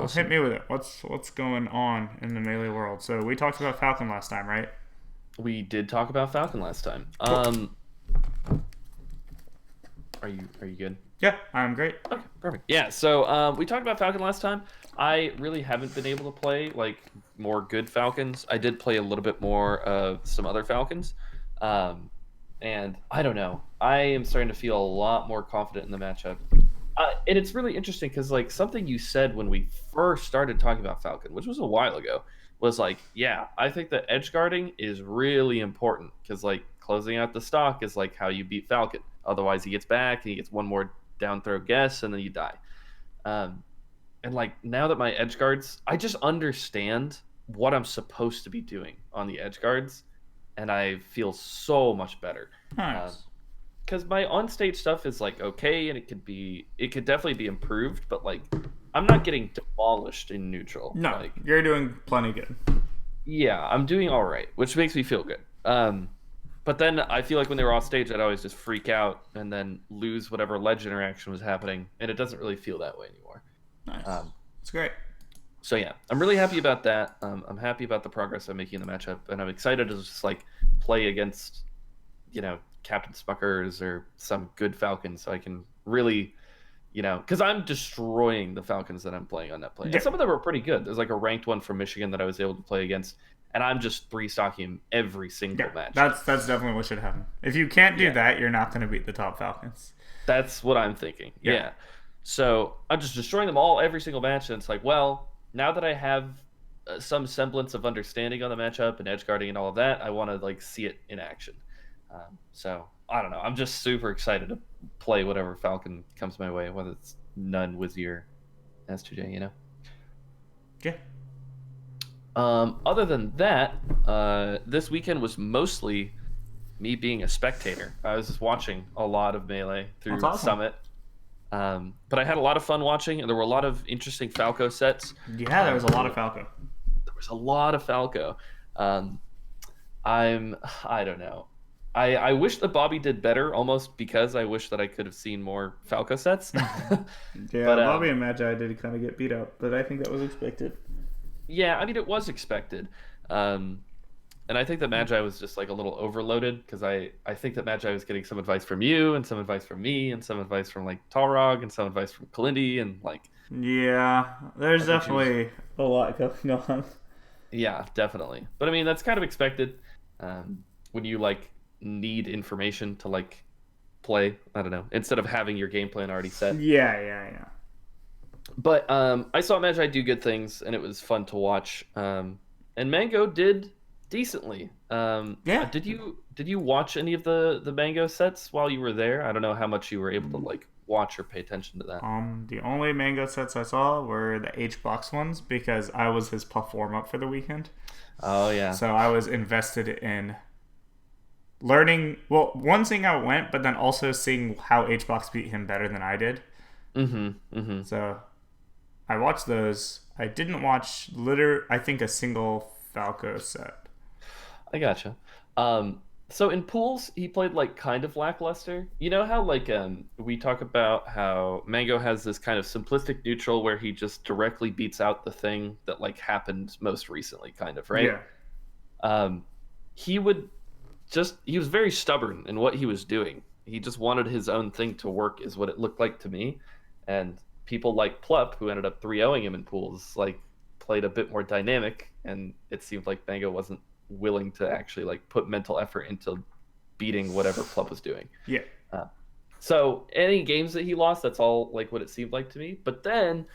Awesome. hit me with it. What's going on in the melee world? So we talked about Falcon last time, right? We did talk about Falcon last time. Cool. Are you good? Yeah, I'm great. Okay, perfect. Yeah, so we talked about Falcon last time. I really haven't been able to play like more good Falcons. I did play a little bit more of some other Falcons. Um, and I don't know. I am starting to feel a lot more confident in the matchup. And it's really interesting because like something you said when we first started talking about Falcon, which was a while ago, was like, yeah, I think that edge guarding is really important because like closing out the stock is like how you beat Falcon. Otherwise, he gets back and he gets one more down throw guess and then you die. Um, and like now that my edge guards, I just understand what I'm supposed to be doing on the edge guards, and I feel so much better. Nice. Because my on stage stuff is like okay, and it could definitely be improved, but like I'm not getting demolished in neutral. No, Like you're doing plenty good. yeah, I'm doing all right, which makes me feel good. But then I feel like when they were off stage, I'd always just freak out and then lose whatever ledge interaction was happening, and it doesn't really feel that way anymore. Nice. Um, It's great. so yeah, I'm really happy about that. I'm happy about the progress I'm making in the matchup, and I'm excited to just like play against, Captain Smuckers or some good Falcons, so I can really, because I'm destroying the Falcons that I'm playing on that play. Yeah. And some of them are pretty good. There's like a ranked one from Michigan that I was able to play against, and I'm just three stocking him every single Yeah, match. that's definitely what should happen. If you can't do Yeah. that, you're not going to beat the top Falcons. That's what I'm thinking. Yeah. Yeah. So I'm just destroying them all every single match, and it's like, well, now that I have some semblance of understanding on the matchup and edge guarding and all of that, I want to like see it in action. So I don't know. I'm just super excited to play whatever Falcon comes my way, whether it's Nun, Wizzy, S2J. Yeah. Other than that, this weekend was mostly me being a spectator. I was just watching a lot of Melee through That's awesome. Summit. But I had a lot of fun watching, and there were a lot of interesting Falco sets. Yeah, there was a lot of Falco. There was a lot of Falco. I don't know. I wish that Bobby did better, almost because I wish that I could have seen more Falco sets. Yeah, But, Bobby and Magi did kind of get beat up, but I think that was expected. Yeah, I mean, it was expected. And I think that Magi was just like a little overloaded because I think that Magi was getting some advice from you and some advice from me and some advice from like Talrog and some advice from Kalindi and like Yeah, there's I think she was- definitely a lot going on. yeah, definitely. But I mean, that's kind of expected when you like need information to like play. I don't know, instead of having your game plan already set. Yeah. But I saw Magi do good things, and it was fun to watch. And Mango did decently. Yeah. Did you watch any of the Mango sets while you were there? I don't know how much you were able to like watch or pay attention to that. The only Mango sets I saw were the H-Box ones because I was his puff warm-up for the weekend. Oh yeah. So I was invested in learning, well, one, seeing how it went, but then also seeing how H-Box beat him better than I did. Mm-hmm. So I watched those. I didn't watch I think a single Falco set. I gotcha. So in pools, he played like kind of lackluster. You know how like we talk about how Mango has this kind of simplistic neutral where he just directly beats out the thing that like happened most recently, kind of, right? Yeah. He was very stubborn in what he was doing. He just wanted his own thing to work, is what it looked like to me. And people like Plup, who ended up 3-0ing him in pools, like played a bit more dynamic, and it seemed like Mango wasn't willing to actually like put mental effort into beating whatever Plup was doing. Yeah. So any games that he lost, that's all like what it seemed like to me. But then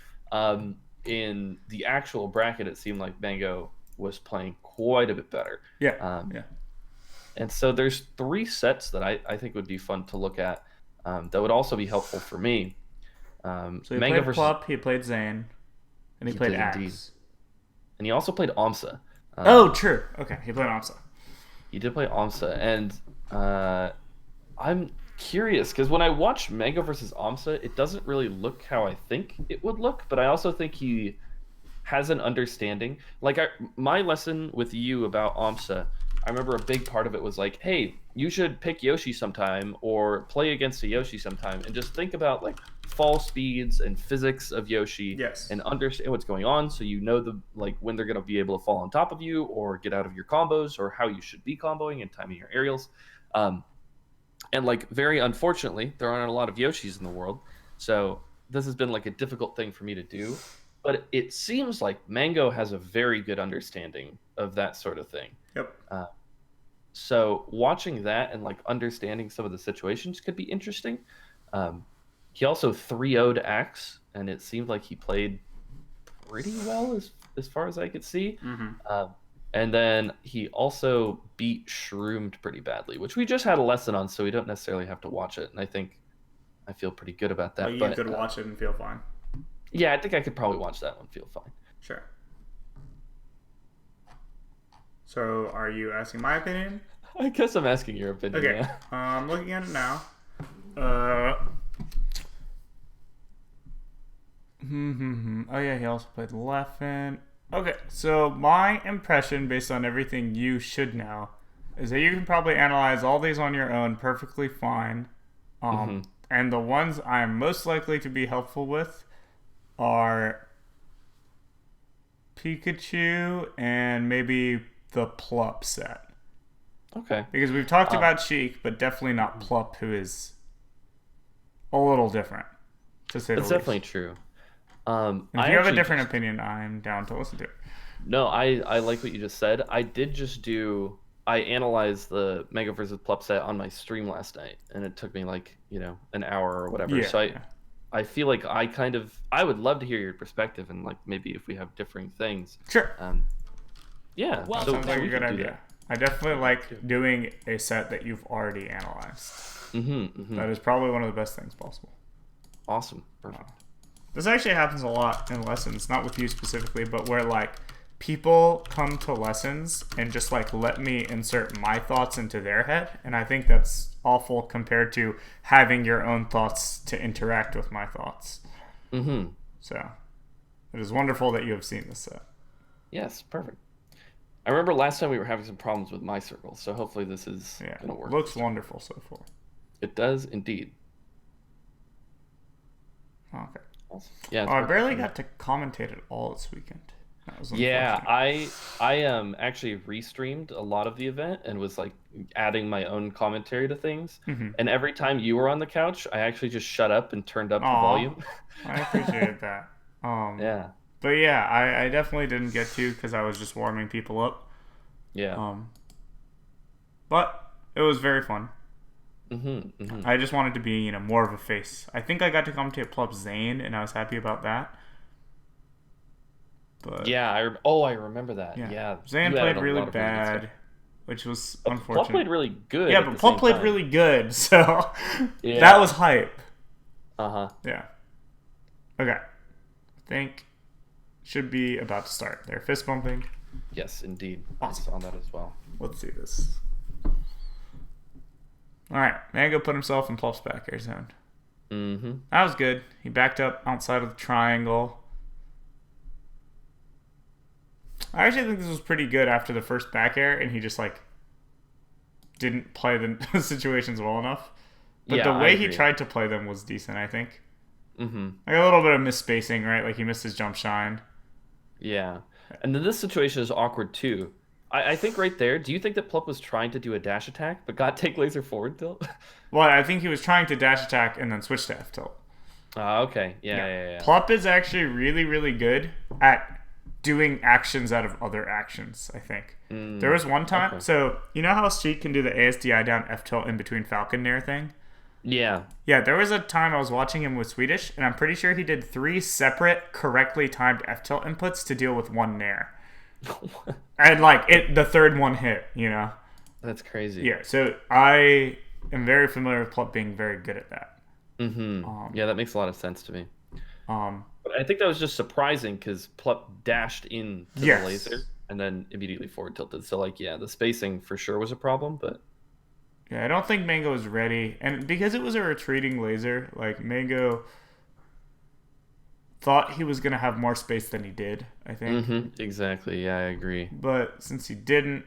in the actual bracket, it seemed like Mango was playing quite a bit better. Yeah. And so there's 3 sets that I think would be fun to look at that would also be helpful for me. So he Mango played versus Plop, he played Zane, and he played did Axe. indeed. And he also played Amsa. Oh, true. Okay, he played Amsa. He did play Amsa, and I'm curious because when I watch Mango versus Amsa, it doesn't really look how I think it would look, but I also think he has an understanding. Like my lesson with you about Amsa, I remember a big part of it was like, hey, you should pick Yoshi sometime or play against a Yoshi sometime and just think about like fall speeds and physics of Yoshi Yes. and understand what's going on so you know the like when they're going to be able to fall on top of you or get out of your combos or how you should be comboing and timing your aerials. Um, and like very unfortunately, there aren't a lot of Yoshis in the world. So this has been like a difficult thing for me to do. But it seems like Mango has a very good understanding of that sort of thing. Yep. Uh, so watching that and like understanding some of the situations could be interesting. Um, he also 3-0'd Axe, and it seemed like he played pretty well as far as I could see. Mm-hmm. Uh, and then he also beat Shroomed pretty badly, which we just had a lesson on, so we don't necessarily have to watch it. And I think I feel pretty good about But that. you But could watch it and feel fine. yeah, I think I could probably watch that one, feel fine. Sure. So, are you asking my opinion? I guess I'm asking your opinion. Okay. Yeah. I'm looking at it now. Oh yeah, he also played Leffen. Okay, so my impression, based on everything you should know, is that you can probably analyze all these on your own perfectly fine. And the ones I'm most likely to be helpful with are Pikachu and maybe the Plup set. Okay. Because we've talked about Sheik, but definitely not Plup, who is a little different, to say the That's least. definitely true. If you have a different opinion, I'm down to listen to it. No, I like what you just said. I analyzed the Mega versus Plup set on my stream last night, and it took me like, an hour or whatever. Yeah, So I feel like I would love to hear your perspective and like maybe if we have differing things. Sure. Yeah. Well, so sounds like we a good could do idea. I definitely like doing a set that you've already analyzed. That is probably one of the best things possible. Awesome. Perfect. This actually happens a lot in lessons, not with you specifically, but where like people come to lessons and just like let me insert my thoughts into their head, and I think that's awful compared to having your own thoughts to interact with my thoughts. So it is wonderful that you have seen this set. Yes, perfect. I remember last time we were having some problems with my circle, so hopefully this is gonna work. Looks wonderful so far. It does indeed. Okay. Awesome. Yeah. I barely got to commentate at all this weekend. That was Yeah, I actually restreamed a lot of the event and was like adding my own commentary to things. And every time you were on the couch, I actually just shut up and turned up the volume. I appreciated that. Yeah. But yeah, I definitely didn't get to because I was just warming people up. Yeah. But it was very fun. I just wanted to be, more of a face. I think I got to commentate Plup Zane, and I was happy about that. But yeah, I remember that. Yeah. Zane played really bad, which was unfortunate. Plup played really good. Yeah, but Plup played really good, so that was hype. Yeah. Okay. I think should be about to start. They're fist bumping. Yes, indeed. Awesome. I saw that as well. Let's see this. Alright, Mango put himself in Plup's back air zone. That was good. He backed up outside of the triangle. I actually think this was pretty good after the first back air, and he just didn't play the situations well enough. But the way he tried to play them was decent, I think. Like a little bit of misspacing, right? Like he missed his jump shine. Yeah. And then this situation is awkward too. I think right there, do you think that Plup was trying to do a dash attack but got take laser forward tilt? Well, I think he was trying to dash attack and then switch to F tilt. Okay. Yeah. Plup is actually really, really good at doing actions out of other actions, I think. There was one time, so you know how Sheik can do the ASDI down F tilt in between Falcon Nair thing? Yeah. Yeah, there was a time I was watching him with Swedish, and I'm pretty sure he did 3 separate correctly timed F tilt inputs to deal with one Nair. And the third one hit, That's crazy. Yeah, so I am very familiar with Plup being very good at that. Yeah, that makes a lot of sense to me. But I think that was just surprising because Plup dashed into the laser and then immediately forward tilted. So the spacing for sure was a problem, but yeah, I don't think Mango was ready, and because it was a retreating laser, Mango thought he was going to have more space than he did, I think. Exactly. Yeah, I agree. But since he didn't,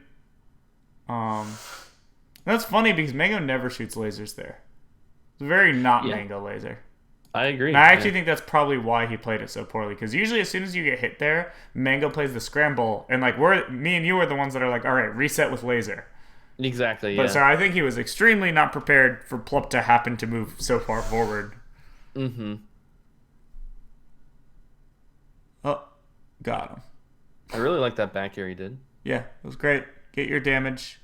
That's funny because Mango never shoots lasers there. It's a very not Yeah, Mango laser. I agree. And I Yeah. actually think that's probably why he played it so poorly. Because usually, as soon as you get hit there, Mango plays the scramble, and like me and you are the ones that are like, all right, reset with laser. Exactly. But Yeah. so I think he was extremely not prepared for Plup to happen to move so far forward. Mm-hmm. Oh, got him. I really like that back air he did. Yeah, it was great. Get your damage.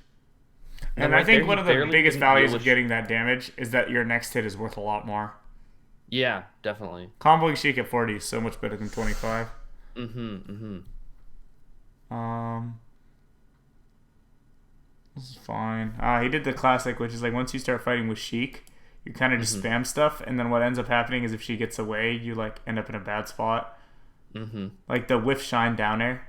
And then And I right there, think he one of the barely biggest didn't values deal of getting that damage is that your next hit is worth a lot more. Yeah, definitely. Comboing Sheik at 40 is so much better than 25. Mm-hmm. Mm-hmm. Um, this is fine. He did the classic, which is like once you start fighting with Sheik, you kind of just spam stuff, and then what ends up happening is if she gets away, you like end up in a bad spot. Mm-hmm. Like the whiff shine down air.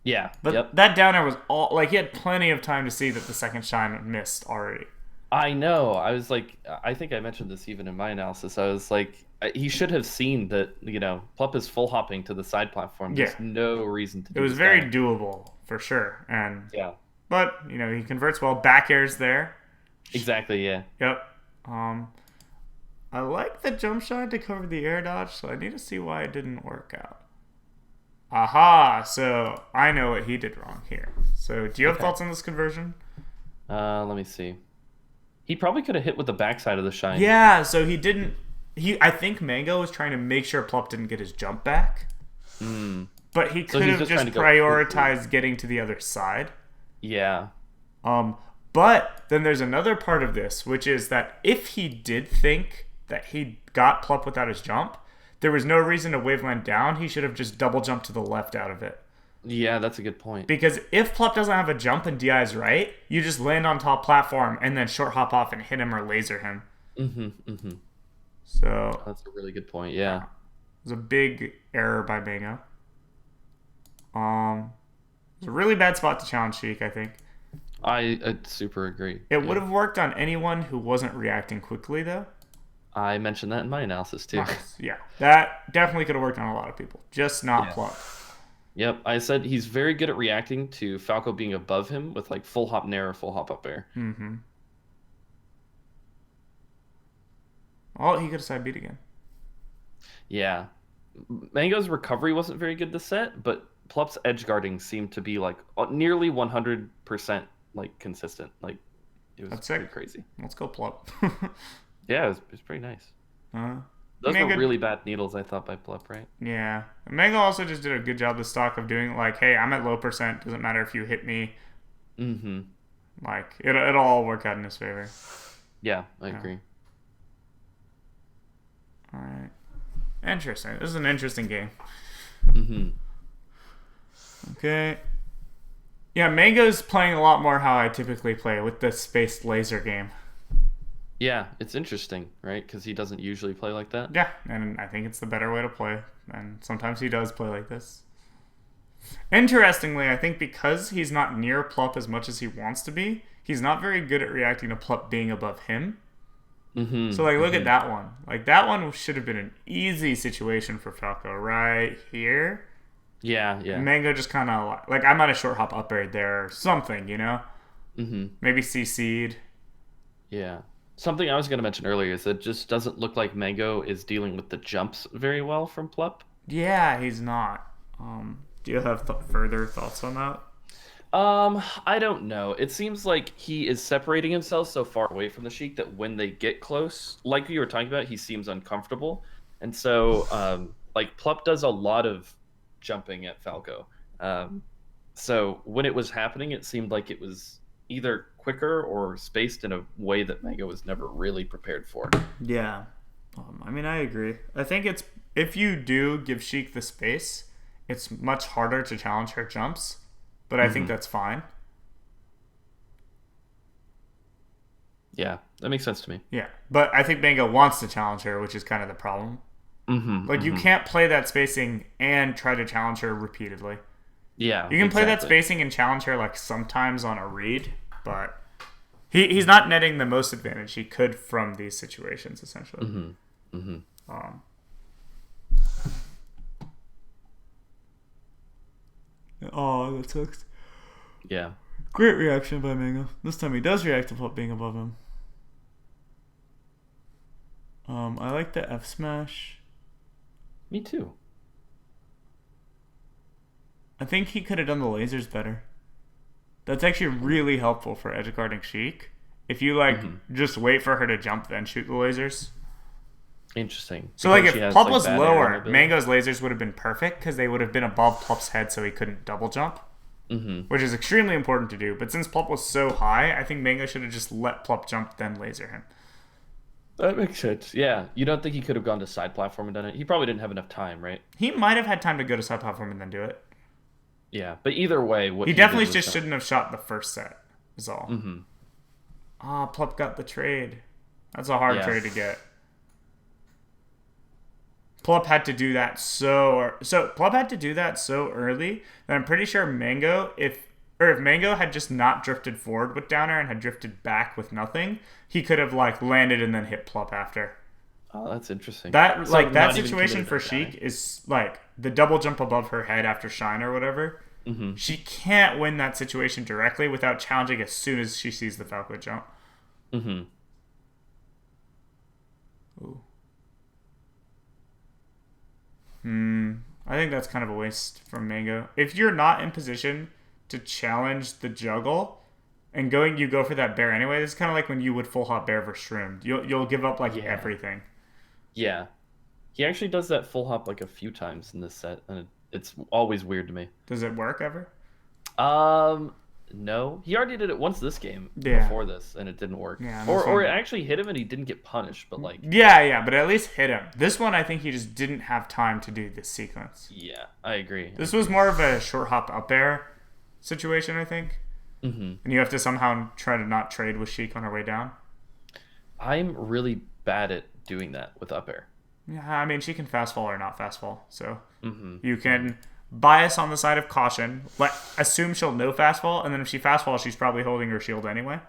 Yeah. But Yep. that down air was all like he had plenty of time to see that the second shine missed already. I know. I was like, I think I mentioned this even in my analysis. I was like, he should have seen that, Plup is full hopping to the side platform. Yeah. There's no reason to It do was this very down. doable for sure. And Yeah. but he converts well. Back airs there. Exactly. Yeah. Yep. I like the jump shot to cover the air dodge, so I need to see why it didn't work out. Aha! So I know what he did wrong here. So do you have Okay. thoughts on this conversion? Let me see. He probably could have hit with the backside of the shine. Yeah. So he didn't. I think Mango was trying to make sure Plup didn't get his jump back, Mm. but he So could he's have just just trying to go prioritized getting to the other side. Yeah. But then there's another part of this, which is that if he did think that he got Plup without his jump, there was no reason to waveland down. He should have just double jumped to the left out of it. Yeah, that's a good point. Because if Plup doesn't have a jump and DI is right, you just land on top platform and then short hop off and hit him or laser him. Mm-hmm. Mm-hmm. So That's a really good point. Yeah. it was a big error by Mango. It was a really bad spot to challenge Sheik, I think. I super agree. It Yeah. would have worked on anyone who wasn't reacting quickly, though. I mentioned that in my analysis too. Nice. Yeah, that definitely could have worked on a lot of people, just not Yeah. Plup. Yep, I said he's very good at reacting to Falco being above him with like full hop nair or full hop up air. Mm-hmm. Oh, he could have side beat again. Yeah. Mango's recovery wasn't very good this set, but Plup's edge guarding seemed to be like nearly 100% like consistent. Like it was That's pretty sick. crazy. Let's go Plup. Yeah, it was pretty nice. uh, Those were Mango, really bad needles, I thought, by Plup, right? yeah. Mango also just did a good job this stock of doing like, hey, I'm at low percent. Doesn't matter if you hit me. Mm-hmm. Like it'll all work out in his favor. Yeah, I agree. All right. Interesting. This is an interesting game. Mm-hmm. Okay. Yeah, Mango's playing a lot more how I typically play with the spaced laser game. Yeah, it's interesting, right? Because he doesn't usually play like that. Yeah, and I think it's the better way to play. And sometimes he does play like this. Interestingly, I think because he's not near Plup as much as he wants to be, he's not very good at reacting to Plup being above him. Mm-hmm. So, like, look at that one. Like, that one should have been an easy situation for Falco right here. Yeah, yeah. Mango just kind of, like, I might have short hop up air there or something, Mm-hmm. Maybe CC'd. Yeah. Something I was going to mention earlier is that it just doesn't look like Mango is dealing with the jumps very well from Plup. Yeah, he's not. Do you have further thoughts on that? I don't know. It seems like he is separating himself so far away from the Sheik that when they get close, like you were talking about, he seems uncomfortable. And so, like, Plup does a lot of jumping at Falco. So when it was happening, it seemed like it was either quicker or spaced in a way that Mango was never really prepared for. Yeah. I mean, I agree. I think it's if you do give Sheik the space, it's much harder to challenge her jumps, but I think that's fine. Yeah, that makes sense to me. Yeah, but I think Mango wants to challenge her, which is kind of the problem. Mm-hmm, Like, you can't play that spacing and try to challenge her repeatedly. Yeah, You can play that exactly. spacing and challenge her, like, sometimes on a read, but he's not netting the most advantage he could from these situations, essentially. Mm-hmm. Mm-hmm. Oh, that sucks. Yeah. Great reaction by Mango. This time he does react to Plop being above him. I like the F smash. Me too. I think he could have done the lasers better. That's actually really helpful for edge guarding Sheik. If you just wait for her to jump, then shoot the lasers. Interesting. So like Because if she has, Plop like, was bad air lower, mobility. Mango's lasers would have been perfect because they would have been above Plop's head, so he couldn't double jump, which is extremely important to do. But since Plop was so high, I think Mango should have just let Plop jump, then laser him. That makes sense. Yeah. You don't think he could have gone to side platform and done it? He probably didn't have enough time, right? He might have had time to go to side platform and then do it. Yeah. But either way, what He did definitely was just not- shouldn't have shot the first set. Is all. Plop got the trade. That's a hard trade to get. Plop had to do that so Plop had to do that so early that I'm pretty sure if Mango had just not drifted forward with down air and had drifted back with nothing, he could have like landed and then hit Plop after. Oh, that's interesting. That So like that not even situation committed for to dying. Sheik is like the double jump above her head after shine or whatever. She can't win that situation directly without challenging as soon as she sees the Falco jump. Ooh. I think that's kind of a waste from Mango. If you're not in position to challenge the juggle and you go for that bear anyway, it's kind of like when you would full hop bear versus Shroomed. You'll give up like everything. Yeah. He actually does that full hop like a few times in this set, and it's always weird to me. Does it work ever? No. He already did it once this game Yeah. before this, and it didn't work. Yeah, or it actually hit him and he didn't get punished, but like Yeah, but at least hit him. This one, I think he just didn't have time to do this sequence. yeah, I agree. This was more of a short hop up air situation, I think. And you have to somehow try to not trade with Sheik on her way down. I'm really bad at doing that with up air. Yeah, I mean, she can fast fall or not fast fall. So you can bias on the side of caution. Assume she'll no fast fall, and then if she fast falls, she's probably holding her shield anyway.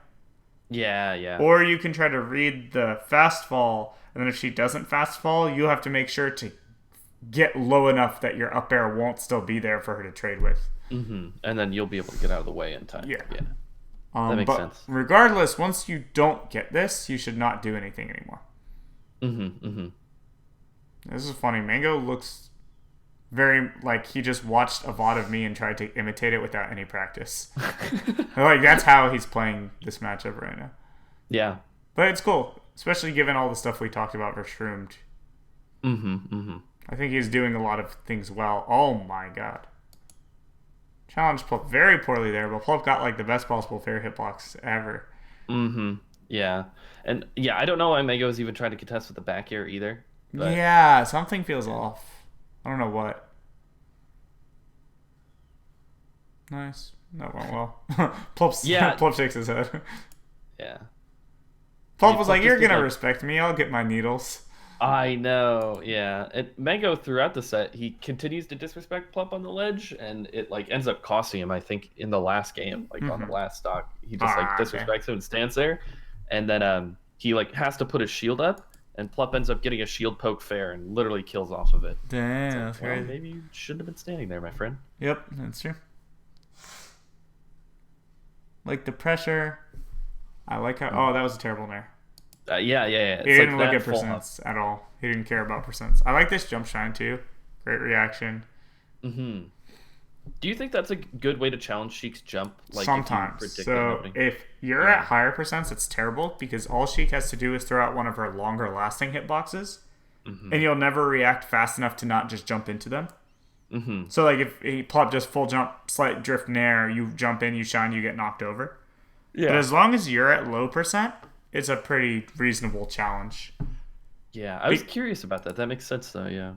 Yeah. Or you can try to read the fast fall, and then if she doesn't fast fall, you have to make sure to get low enough that your up air won't still be there for her to trade with. And then you'll be able to get out of the way in time. Yeah. That makes sense. Regardless, once you don't get this, you should not do anything anymore. This is funny. Mango looks very like he just watched a VOD of me and tried to imitate it without any practice. Like that's how he's playing this matchup right now. Yeah. But it's cool, especially given all the stuff we talked about for Shroomed. I think he's doing a lot of things well. Oh my god. Challenged Plop very poorly there, but Plop got like the best possible fair hitbox ever. Yeah. And yeah, I don't know why Mango is even trying to contest with the back air either. But Yeah, something feels off. I don't know what. Nice. That went well. Plop shakes his head. yeah. Plop was like, just "You're did, gonna like- respect me. I'll get my needles." I know, yeah. And Mango throughout the set, he continues to disrespect Plop on the ledge, and it like ends up costing him. I think in the last game, like on the last stock, he just like disrespects him and stands there, and then he like has to put his shield up, and Plop ends up getting a shield poke fair and literally kills off of it. Damn, that's Well, crazy. maybe you shouldn't have been standing there, my friend. Yep, that's true. Like the pressure. I like how. Oh, that was a terrible nair. Yeah. He It's didn't like look that at full hop. percents at all. He didn't care about percents. I like this jump shine too. Great reaction. Do you think that's a good way to challenge Sheik's jump? Like if you Sometimes. predict an So opening? if you're at higher percents, it's terrible because all Sheik has to do is throw out one of her longer lasting hitboxes, and you'll never react fast enough to not just jump into them. So like if he Plop just full jump, slight drift nair, you jump in, you shine, you get knocked over. Yeah. But as long as you're at low percent, it's a pretty reasonable challenge. Yeah, I was curious about that. That makes sense though, yeah.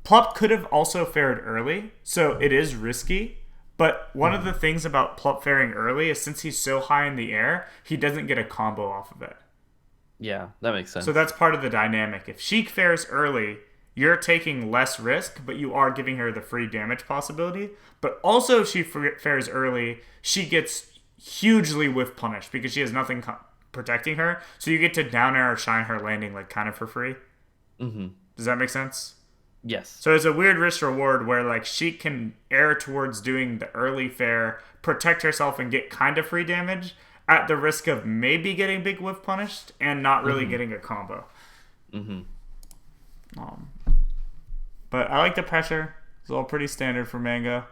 Plop could have also fared early, so it is risky. But one of the things about Plop faring early is since he's so high in the air, he doesn't get a combo off of it. Yeah, that makes sense. So that's part of the dynamic. If Sheik fares early, you're taking less risk, but you are giving her the free damage possibility. But also if she fares early, she gets hugely whiff punished because she has nothing protecting her. So you get to down air or shine her landing like kind of for free. Does that make sense? Yes. So it's a weird risk reward where like Sheik can err towards doing the early fair, protect herself, and get kind of free damage at the risk of maybe getting big whiff punished and not really getting a combo. Um, but I like the pressure. It's all pretty standard for Mango.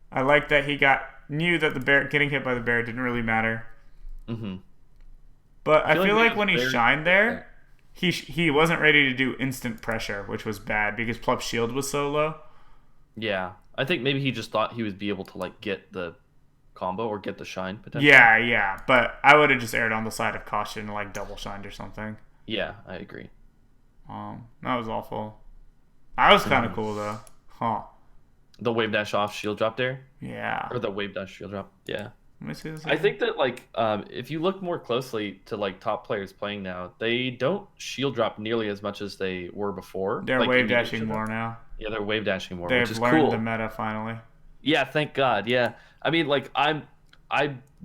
I like that he knew that the bear getting hit by the bear didn't really matter. But I feel like when he shined there, he wasn't ready to do instant pressure, which was bad because Plup's shield was so low. Yeah, I think maybe he just thought he would be able to like get the combo or get the shine potentially. Yeah, but I would have just erred on the side of caution and like double shined or something. Yeah, I agree. That was awful. That was kind of cool though. Huh. The wave dash off shield drop there? Yeah. Or the wave dash shield drop. Yeah. Let me see this. I think that like if you look more closely to like top players playing now, they don't shield drop nearly as much as they were before. They're like, wave dashing more now. Yeah, they're wave dashing more, They've which is learned cool. the meta finally. Yeah, thank God. Yeah. I mean, like I'm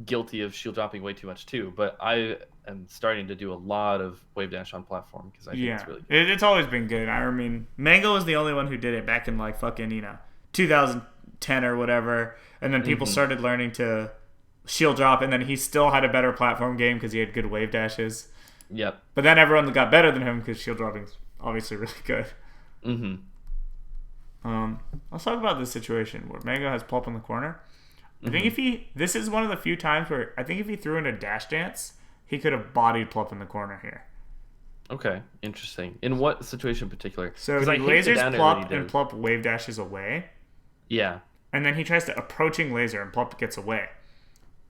guilty of shield dropping way too much too, but I am starting to do a lot of wave dash on platform because I think it's really good. It's always been good. I mean, Mango was the only one who did it back in like fucking 2010 or whatever, and then people started learning to shield drop, and then he still had a better platform game because he had good wave dashes. Yep. But then everyone got better than him because shield dropping's obviously really good. Let's talk about this situation where Mango has Plup in the corner. I think this is one of the few times where I think if he threw in a dash dance, he could have bodied Plup in the corner here. Okay, interesting. In what situation in particular? So he lasers Plup and Plup wave dashes away. Yeah. And then he tries to approaching laser and Plup gets away.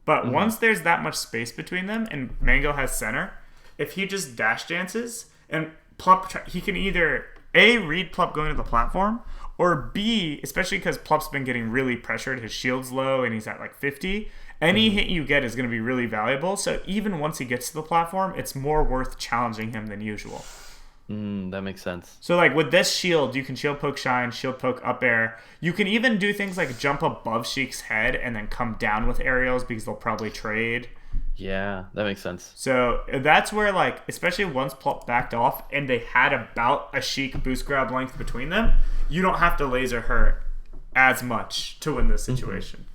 But once there's that much space between them and Mango has center, if he just dash dances and Plup, he can either A, read Plup going to the platform, or B, especially because Plup's been getting really pressured, his shield's low and he's at like 50, any hit you get is going to be really valuable. So even once he gets to the platform, it's more worth challenging him than usual. That makes sense. So like with this shield, you can shield poke shine, shield poke up air. You can even do things like jump above Sheik's head and then come down with aerials because they'll probably trade. Yeah, that makes sense. So that's where like, especially once Plop backed off and they had about a Sheik boost grab length between them, you don't have to laser her as much to win this situation.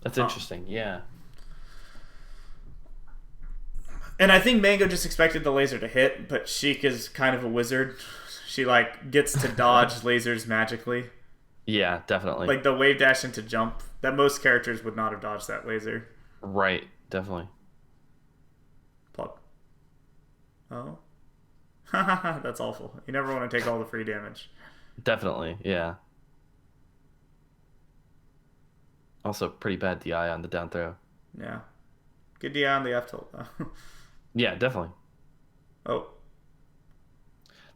That's interesting. Yeah. And I think Mango just expected the laser to hit, but Sheik is kind of a wizard. She like gets to dodge lasers magically. Yeah, definitely. Like the wave dash into jump that most characters would not have dodged that laser. Right, definitely. Plop. Oh. That's awful. You never want to take all the free damage. Definitely, yeah. Also, pretty bad DI on the down throw. Yeah. Good DI on the F tilt, though. Yeah, definitely. Oh.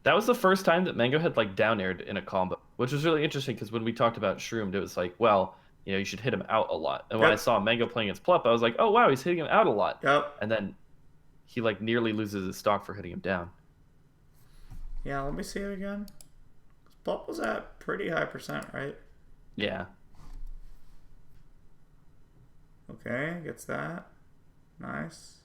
That was the first time that Mango had like down aired in a combo, which was really interesting because when we talked about Shroomed, it was like, well, you know, you should hit him out a lot. And when I saw Mango playing against Plup, I was like, oh wow, he's hitting him out a lot. Yep. And then he like nearly loses his stock for hitting him down. Yeah, let me see it again. Plup was at pretty high percent, right? Yeah. Okay, gets that. Nice.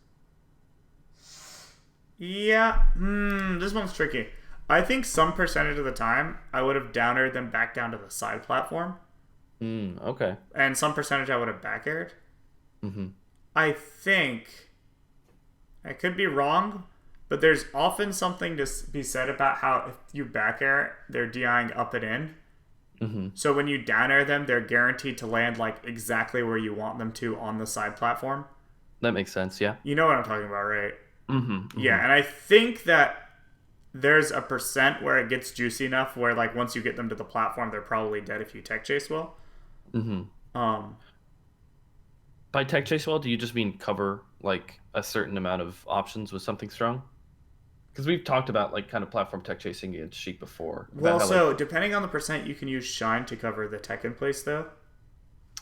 Yeah, this one's tricky. I think some percentage of the time, I would have down aired them back down to the side platform. Okay. And some percentage I would have back aired. I think, I could be wrong, but there's often something to be said about how if you back air, they're DIing up and in. So when you down air them, they're guaranteed to land like exactly where you want them to on the side platform. That makes sense, yeah. You know what I'm talking about, right? Yeah, and I think that there's a percent where it gets juicy enough where like once you get them to the platform, they're probably dead if you tech chase well. By tech chase well, do you just mean cover like a certain amount of options with something strong? Because we've talked about like kind of platform tech chasing against Sheik before. Well, so depending on the percent, you can use Shine to cover the tech in place though.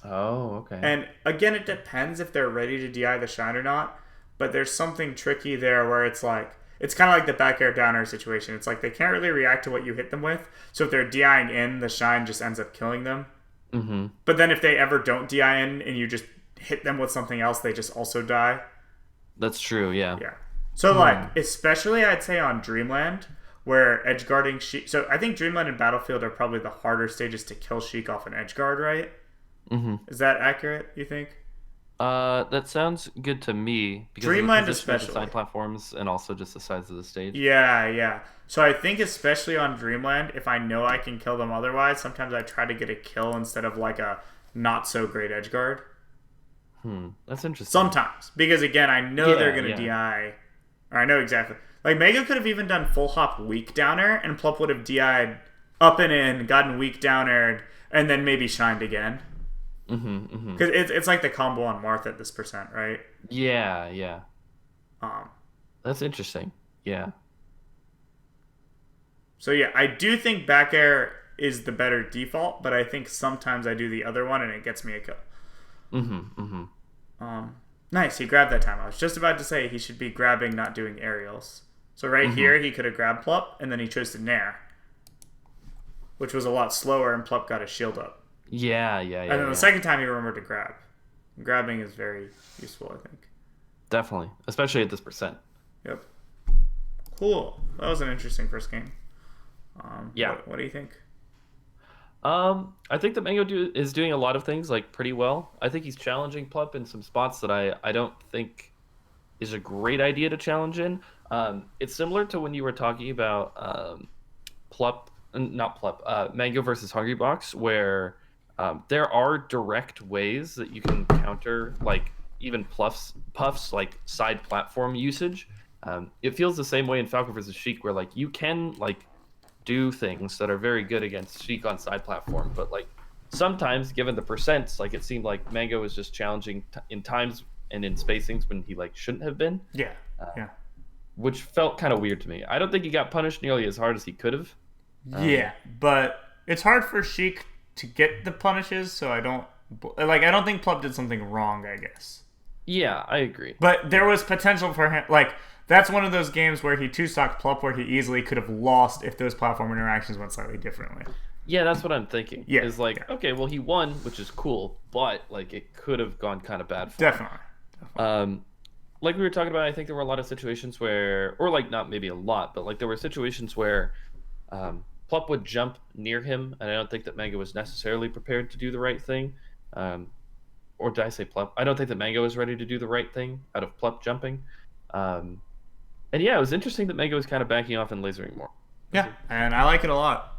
Oh, okay. And again, it depends if they're ready to DI the Shine or not. But there's something tricky there where it's like, it's kind of like the back air down air situation. It's like they can't really react to what you hit them with. So if they're DIing in, the Shine just ends up killing them. But then if they ever don't DI in and you just hit them with something else, they just also die. That's true, yeah. Yeah. So like, especially I'd say on Dreamland, where edge guarding Sheik. So I think Dreamland and Battlefield are probably the harder stages to kill Sheik off an edge guard, right? Mm-hmm. Is that accurate, you think? That sounds good to me because of the Dreamland position of the especially. side platforms and also just the size of the stage. Yeah, yeah. So I think especially on Dreamland, if I know I can kill them otherwise, sometimes I try to get a kill instead of like a not so great edge guard. That's interesting. Sometimes. Because again, I know they're Yeah, gonna yeah. DI. Or I know exactly. Like Mega could have even done full hop weak downer and Plup would have DI'd up and in, gotten weak downer, and then maybe shined again. Because it's like the combo on Marth at this percent, right? Yeah, yeah. Um, That's interesting. Yeah. so yeah, I do think back air is the better default, but I think sometimes I do the other one and it gets me a kill. Nice, he grabbed that time. I was just about to say he should be grabbing, not doing aerials. So right here, he could have grabbed Plup, and then he chose to nair, which was a lot slower, and Plup got his shield up. Yeah, yeah, yeah. And then yeah. the second time, he remembered to grab. Grabbing is very useful, I think. Definitely, especially at this percent. Yep. Cool. That was an interesting first game. Yeah. What do you think? I think that is doing a lot of things like pretty well. I think he's challenging Plup in some spots that I don't think is a great idea to challenge in. It's similar to when you were talking about Plup, not Plup, Mango versus Hungry Box, where there are direct ways that you can counter like even Puff's like side platform usage. It feels the same way in Falco versus Sheik, where like you can like do things that are very good against Sheik on side platform, but like sometimes given the percents, like it seemed like Mango was just challenging in times and in spacings when he like shouldn't have been, Yeah. Yeah. which felt kind of weird to me. I don't think he got punished nearly as hard as he could have. Yeah, but it's hard for Sheik to get the punishes, so I don't think Plup did something wrong, I guess. Yeah, I agree. But there was potential for him. Like, that's one of those games where he two-stocked Plup where he easily could have lost if those platform interactions went slightly differently. Yeah, that's what I'm thinking. Yeah, is like, yeah. okay, well he won, which is cool, but like it could have gone kind of bad for Definitely. him. Like we were talking about, I think there were a lot of situations where, or like not maybe a lot, but like there were situations where Plup would jump near him, and I don't think that Mango was necessarily prepared to do the right thing. Or did I say Plup? I don't think that Mango was ready to do the right thing out of Plup jumping. And yeah, it was interesting that Mango was kind of backing off and lasering more. Yeah, and I like it a lot.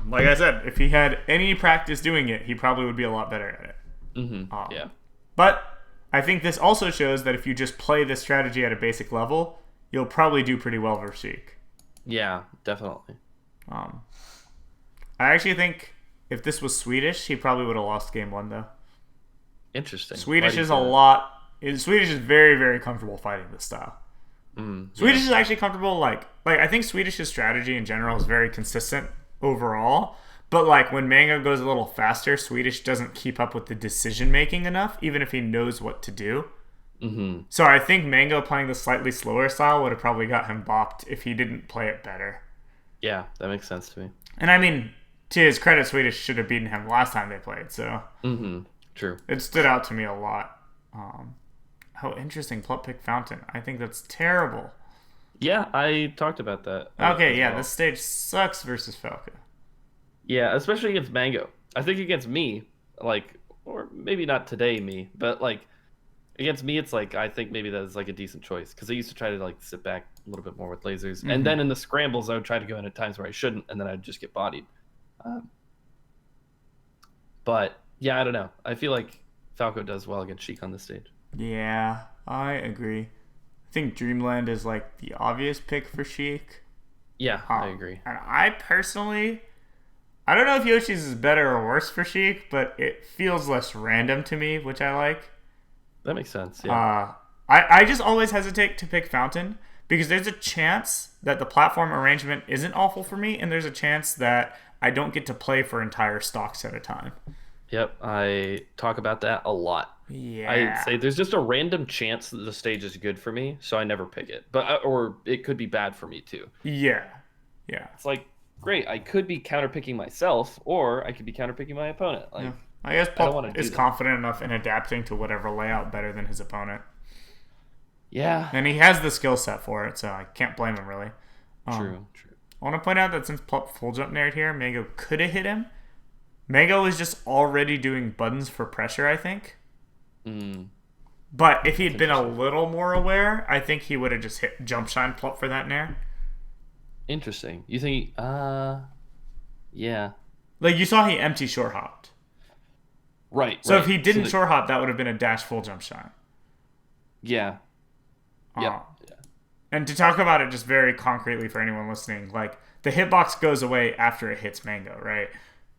Like I said, if he had any practice doing it, he probably would be a lot better at it. Yeah. But I think this also shows that if you just play this strategy at a basic level, you'll probably do pretty well versus Sheik. Yeah, definitely. I actually think if this was Swedish, he probably would have lost game one, though. Interesting. Swedish is Swedish is very, very comfortable fighting this style. Swedish is actually comfortable, like I think Swedish's strategy in general is very consistent overall. But like when Mango goes a little faster, Swedish doesn't keep up with the decision making enough, even if he knows what to do. So I think Mango playing the slightly slower style would have probably got him bopped if he didn't play it better. Yeah, that makes sense to me. And I mean, to his credit, Swedish should have beaten him last time they played, so True. it stood out to me a lot. Oh, interesting. Plup pick Fountain. I think that's terrible. Yeah, I talked about that. Okay, as yeah, well. this stage sucks versus Falco. Yeah, especially against Mango. I think against me, like, or maybe not today me, but like against me, it's like I think maybe that's like a decent choice because I used to try to like sit back a little bit more with lasers, and then in the scrambles I would try to go in at times where I shouldn't, and then I'd just get bodied. But yeah, I don't know. I feel like Falco does well against Sheik on this stage. Yeah, I agree. I think Dreamland is like the obvious pick for Sheik. Yeah, I agree. And I personally, I don't know if Yoshi's is better or worse for Sheik, but it feels less random to me, which I like. That makes sense. Yeah. I just always hesitate to pick Fountain because there's a chance that the platform arrangement isn't awful for me, and there's a chance that I don't get to play for entire stocks at a time. Yep, I talk about that a lot. Yeah. I'd say there's just a random chance that the stage is good for me, so I never pick it. But or it could be bad for me too. Yeah. Yeah. It's like, great, I could be counterpicking myself, or I could be counterpicking my opponent. Like, Yeah. I guess I don't wanna Pop do is that. confident enough in adapting to whatever layout better than his opponent. yeah, And he has the skill set for it, so I can't blame him really. true. I want to point out that since Plup full jump nared here, Mango could have hit him. Mango was just already doing buttons for pressure, I think. But if he'd been a little more aware, I think he would have just hit jump shine Plup for that nair. Interesting. You think? Yeah. Like you saw he empty short hopped. Right. So if he didn't short hop, that would have been a dash full jump shine. Yeah. Yeah. And to talk about it just very concretely for anyone listening, like the hitbox goes away after it hits Mango, right?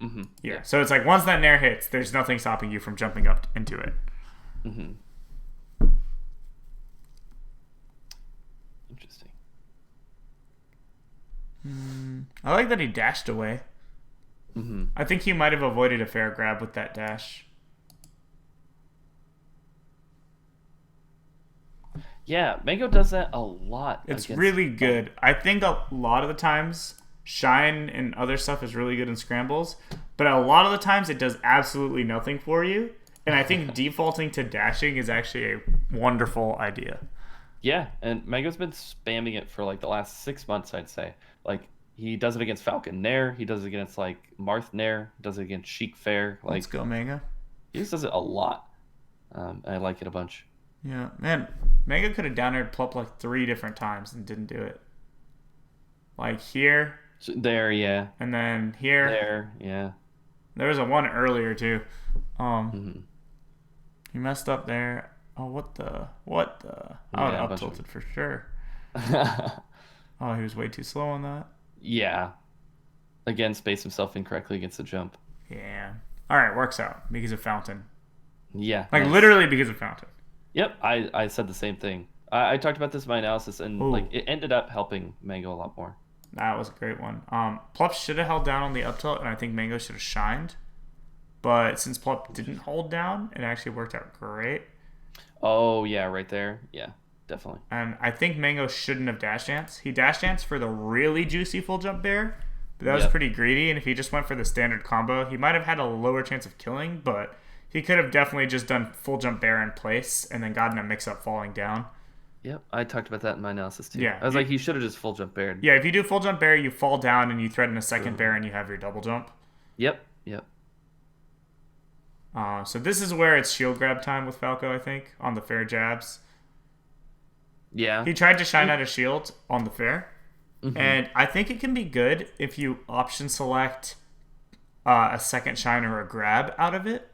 Mm-hmm. Yeah. So it's like once that nair hits, there's nothing stopping you from jumping up into it. Mm-hmm. Interesting. I like that he dashed away. Mm-hmm. I think he might have avoided a fair grab with that dash. Yeah, Mango does that a lot. It's really good. I think a lot of the times Shine and other stuff is really good in scrambles, but a lot of the times it does absolutely nothing for you. And I think defaulting to dashing is actually a wonderful idea. Yeah, and Mango's been spamming it for like the last 6 months, I'd say. Like he does it against Falcon Nair, he does it against like Marth Nair, does it against Sheik Fair. Like, let's go, Mango. He just does it a lot. And I like it a bunch. Yeah, man, Mango could have down aired Plup like 3 different times and didn't do it. Like here. So there, yeah. And then here. There, yeah. There was a one earlier too. He messed up there. Oh, what the? I would have up tilted for sure. Oh, he was way too slow on that. Yeah. Again, spaced himself incorrectly against the jump. Yeah. All right, works out because of Fountain. Yeah. Like literally because of Fountain. Yep, I said the same thing. I talked about this in my analysis, and like it ended up helping Mango a lot more. That was a great one. Plup should have held down on the up tilt, and I think Mango should have shined. But since Plup didn't hold down, it actually worked out great. Oh, yeah, right there. Yeah, definitely. And I think Mango shouldn't have dash dance. He dash danced for the really juicy full jump bear, but that was pretty greedy. And if he just went for the standard combo, he might have had a lower chance of killing, but he could have definitely just done full jump bear in place and then gotten a mix-up falling down. Yep, I talked about that in my analysis too. Yeah, I was like, he should have just full jump bared. Yeah, if you do full jump bear, you fall down and you threaten a second bear and you have your double jump. Yep. So this is where it's shield grab time with Falco, I think, on the fair jabs. Yeah. He tried to shine out a shield on the fair. And I think it can be good if you option select a second shine or a grab out of it.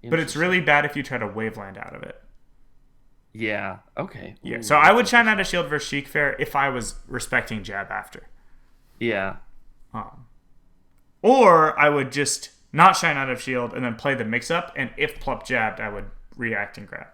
But it's really bad if you try to waveland out of it. Yeah. Okay. Yeah. So I would shine out a shield versus Sheik Fair if I was respecting jab after. Yeah. Or I would just not shine out of shield and then play the mix up. And if Plup jabbed, I would react and grab.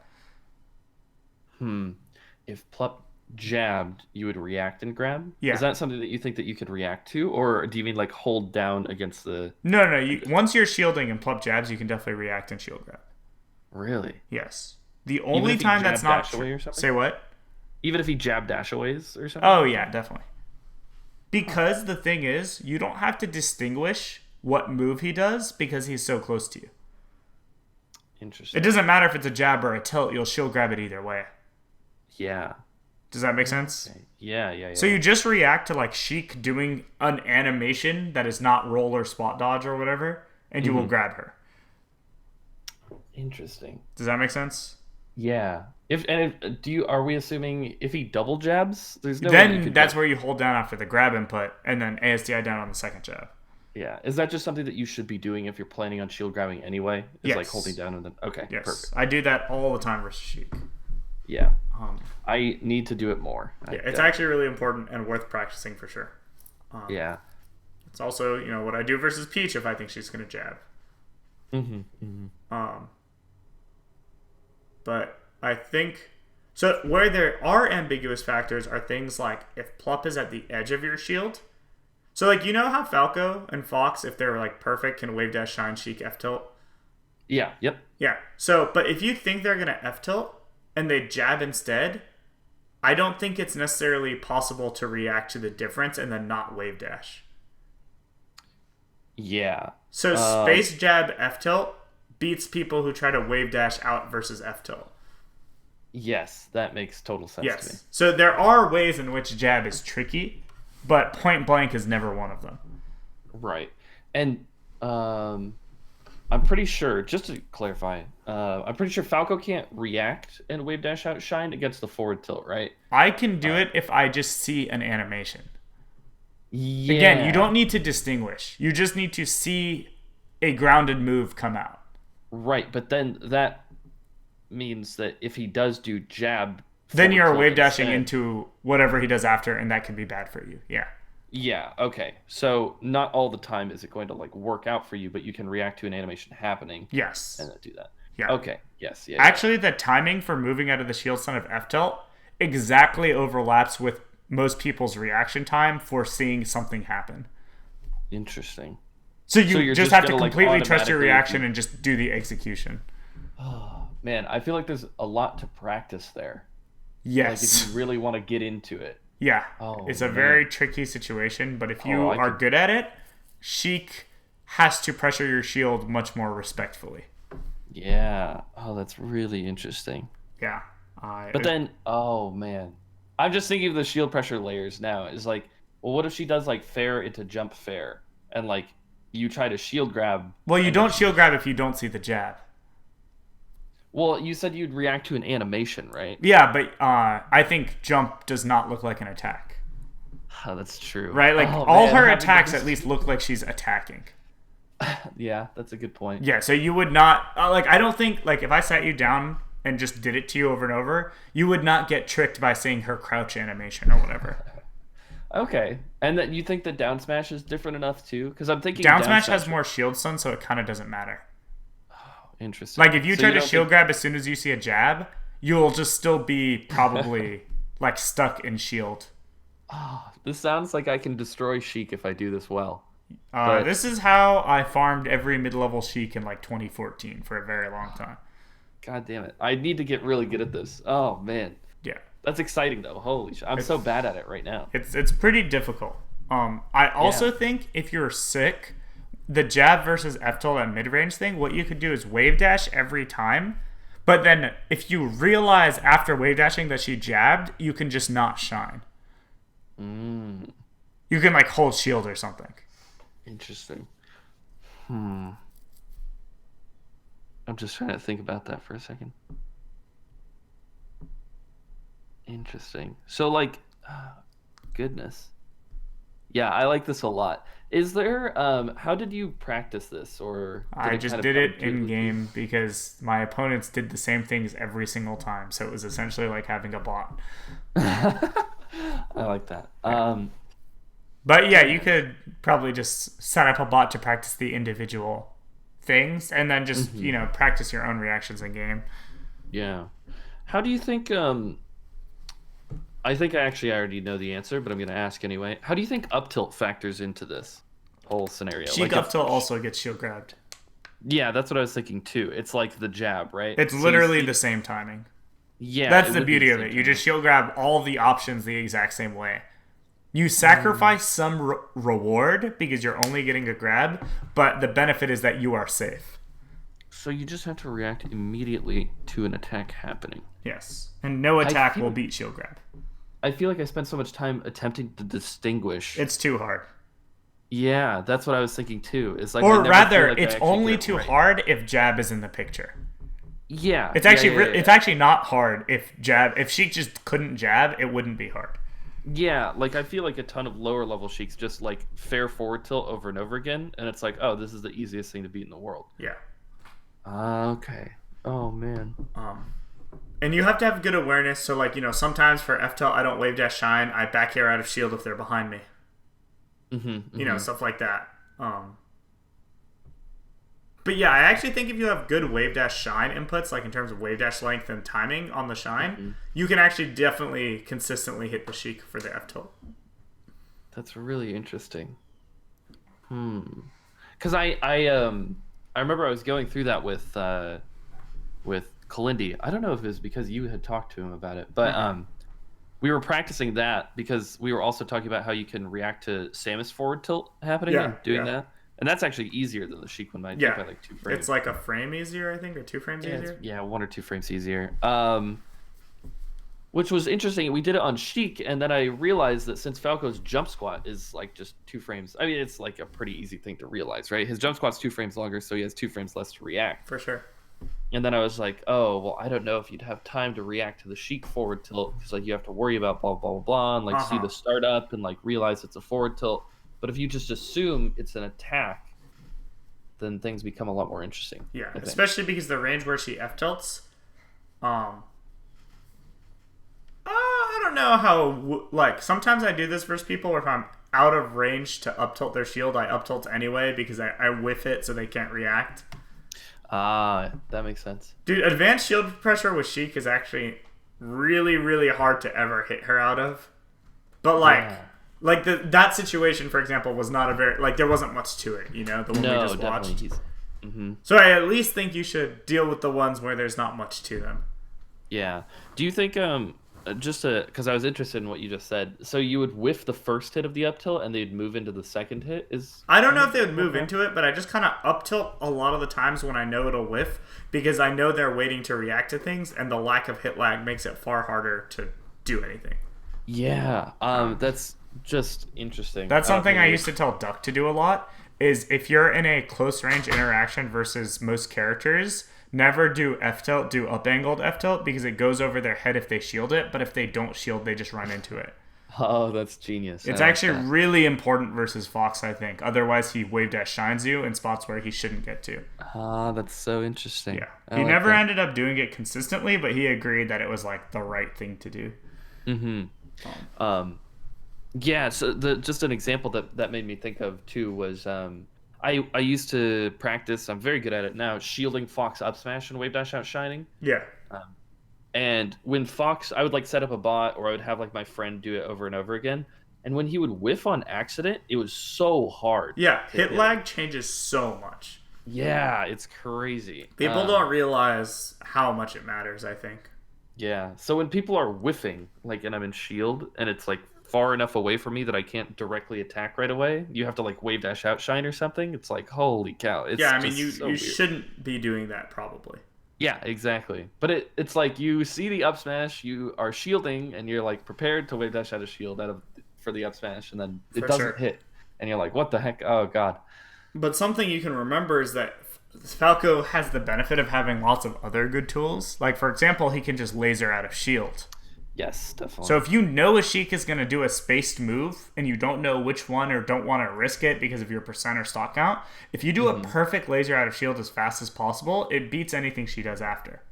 If Plup jabbed, you would react and grab? Yeah. Is that something that you think that you could react to? Or do you mean like hold down against the... No. Once you're shielding and Plup jabs, you can definitely react and shield grab. Really? Yes. The only time that's not... Say what? Even if he jab dash aways or something? Oh, yeah, definitely. Because the thing is, you don't have to distinguish what move he does because he's so close to you. Interesting. It doesn't matter if it's a jab or a tilt, you'll shield grab it either way. Yeah. Does that make sense? Okay. Yeah. So you just react to like Sheik doing an animation that is not roll or spot dodge or whatever, and you will grab her. Interesting. Does that make sense? Yeah. Are we assuming if he double jabs, there's no way you could that's where you hold down after the grab input and then ASDI down on the second jab. Yeah. Is that just something that you should be doing if you're planning on shield grabbing anyway? Is like holding down and then Yes. Perfect. I do that all the time versus Sheik. Yeah. I need to do it more. Yeah, it's actually really important and worth practicing for sure. Yeah. It's also, what I do versus Peach if I think she's going to jab. But I think... So where there are ambiguous factors are things like if Plup is at the edge of your shield. So like, how Falco and Fox, if they're like perfect, can wave dash shine Sheik F tilt? Yeah, yep. Yeah. So, but if you think they're going to F tilt and they jab instead, I don't think it's necessarily possible to react to the difference and then not wave dash. Yeah. So space jab F tilt beats people who try to wave dash out versus F tilt. Yes, that makes total sense to me. So there are ways in which jab is tricky, but point blank is never one of them. Right. And I'm pretty sure, just to clarify, I'm pretty sure Falco can't react and wave dash outshine against the forward tilt, right? I can do it if I just see an animation. Again, you Yeah. don't need to distinguish. You just need to see a grounded move come out. Right, but then that means that if he does do jab Then forward you're tilt wave dashing instead, into whatever he does after, and that can be bad for you. Yeah. yeah, okay. So not all the time is it going to like work out for you, but you can react to an animation happening Yes. and then do that. Yeah. Okay. Yes. Yeah. Yeah. Actually, the timing for moving out of the shield stun of F tilt exactly overlaps with most people's reaction time for seeing something happen. Interesting. So So you you're just just have to gonna like completely trust your automatically reaction and just do the execution. Oh man, I feel like there's a lot to practice there. Like if Yes. you really want to get into it. Yeah. Oh It's a man. very tricky situation, but if you Oh, I are could. good at it, Sheik has to pressure your shield much more respectfully. Yeah. Oh, that's really interesting. Yeah. But then, oh man, I'm just thinking of the shield pressure layers now. Is like, well, what if she does like fair into jump fair, and like you try to shield grab, well, you and then don't shield grab if you don't see the jab. well, you said you'd react to an animation, right? Yeah, but I think jump does not look like an attack. Oh, that's true. Right? Like Oh all man, her having attacks this- at least look like she's attacking. Yeah, that's a good point. Yeah, so you would not like I don't think like if I sat you down and just did it to you over and over, you would not get tricked by seeing her crouch animation or whatever. Okay, and then you think the down smash is different enough too? Because I'm thinking Down smash has more shield stun, so it kind of doesn't matter. Interesting. Like if you So try to don't shield think- grab as soon as you see a jab, you'll just still be probably like stuck in shield. this sounds like I can destroy Sheik if I do this well. But- This is how I farmed every mid-level Sheik in like 2014 for a very long time. God damn it! I need to get really good at this. Oh man, Yeah. that's exciting though. Holy shit, I'm so bad at it right now. It's pretty difficult. I also Yeah. think if you're sick, the jab versus F tilt at mid range thing, what you could do is wave dash every time. But then if you realize after wave dashing that she jabbed, you can just not shine. You can like hold shield or something. Interesting. I'm just trying to think about that for a second. Interesting. So like, goodness. Yeah, I like this a lot. Is there how did you practice this or I it just kind of did come it to in with you? game because my opponents did the same things every single time. So it was essentially like having a bot. I like that. But yeah, you could probably just set up a bot to practice the individual things and then just, practice your own reactions in game. Yeah. How do you think I think I already know the answer, but I'm going to ask anyway. How do you think up tilt factors into this whole scenario? Sheik Like up if- tilt also gets shield grabbed. Yeah, that's what I was thinking too. It's like the jab, right? It's So you literally see- the same timing. Yeah, That's it the would be beauty of same it. You time. just shield grab all the options the exact same way. You sacrifice some reward because you're only getting a grab, but the benefit is that you are safe. So you just have to react immediately to an attack happening. Yes. And no attack feel- will beat shield grab. I feel like I spent so much time attempting to distinguish. It's too hard. Yeah, that's what I was thinking too. It's like I Or never rather, feel like I it's actually only get it too right. hard if jab is in the picture. Yeah, It's yeah, actually yeah, yeah, it's yeah. actually not hard if Sheik just couldn't jab, it wouldn't be hard. Yeah, like I feel like a ton of lower level Sheiks just like fair forward tilt over and over again, and it's like, oh, this is the easiest thing to beat in the world. Yeah. Okay. Oh man. And you have to have good awareness. So, like, sometimes for F tilt, I don't wave dash shine. I back air out of shield if they're behind me. Stuff like that. But yeah, I actually think if you have good wave dash shine inputs, like in terms of wave dash length and timing on the shine, you can actually definitely consistently hit the Sheik for the F tilt. That's really interesting. Because I remember I was going through that with Kalindi. I don't know if it was because you had talked to him about it, but we were practicing that because we were also talking about how you can react to Samus forward tilt happening Yeah, and doing yeah. that, and that's actually easier than the Sheik one by Yeah. by like 2 frames. It's like a frame easier, I think, or 2 frames Yeah, easier. yeah, 1 or 2 frames easier. which was interesting. We did it on Sheik, and then I realized that since Falco's jump squat is like just 2 frames, I mean, it's like a pretty easy thing to realize, right? His jump squat's 2 frames longer, so he has 2 frames less to react. For sure. And then I was like, oh, well, I don't know if you'd have time to react to the Sheik forward tilt because like you have to worry about blah blah blah blah and like see Uh-huh. the startup and like realize it's a forward tilt. But if you just assume it's an attack, then things become a lot more interesting. Yeah, I think. especially because the range where she F tilts, um, I don't know how, like, sometimes I do this versus people where if I'm out of range to up tilt their shield, I up tilt anyway because I whiff it so they can't react. Ah, that makes sense. Dude, advanced shield pressure with Sheik is actually really, really hard to ever hit her out of. But Yeah. like that situation, for example, was not a very like there wasn't much to it, you know, the one we No, just definitely. watched. He's. Hmm. So I at least think you should deal with the ones where there's not much to them. Yeah. Do you think just because I was interested in what you just said, so you would whiff the first hit of the up tilt and they'd move into the second hit? Is I don't kind know of if they would move okay? into it, but I just kind of up tilt a lot of the times when I know it'll whiff because I know they're waiting to react to things, and the lack of hit lag makes it far harder to do anything. Yeah. That's just interesting. That's something I Maybe- used to tell Duck to do a lot. Is if you're in a close range interaction versus most characters, never do F tilt, do up angled F tilt because it goes over their head if they shield it, but if they don't shield, they just run into it. Oh, that's genius. It's I like actually that. really important versus Fox, I think. Otherwise, he wave dash shines you in spots where he shouldn't get to. Ah, that's so interesting. Yeah. I He like never that. ended up doing it consistently, but he agreed that it was like the right thing to do. Yeah, so the just an example that made me think of too was I used to practice, I'm very good at it now, shielding Fox up smash and wave dash out shining. Yeah. And when Fox, I would like set up a bot or I would have like my friend do it over and over again. And when he would whiff on accident, it was so hard. Yeah. to Hit hit. lag changes so much. Yeah, it's crazy. People don't realize how much it matters, I think. Yeah. So when people are whiffing, like, and I'm in shield, and it's like far enough away from me that I can't directly attack right away, you have to like wave dash out shine or something. It's like, holy cow! It's Yeah, I mean, just you so you weird. shouldn't be doing that probably. Yeah, exactly. But it's like you see the up smash, you are shielding, and you're like prepared to wave dash out a shield out of for the up smash, and then it For doesn't sure. hit, and you're like, what the heck? Oh god. But something you can remember is that Falco has the benefit of having lots of other good tools. Like, for example, he can just laser out of shield. Yes, definitely. So if you know a Sheik is going to do a spaced move and you don't know which one or don't want to risk it because of your percent or stock count, if you do a perfect laser out of shield as fast as possible, it beats anything she does after.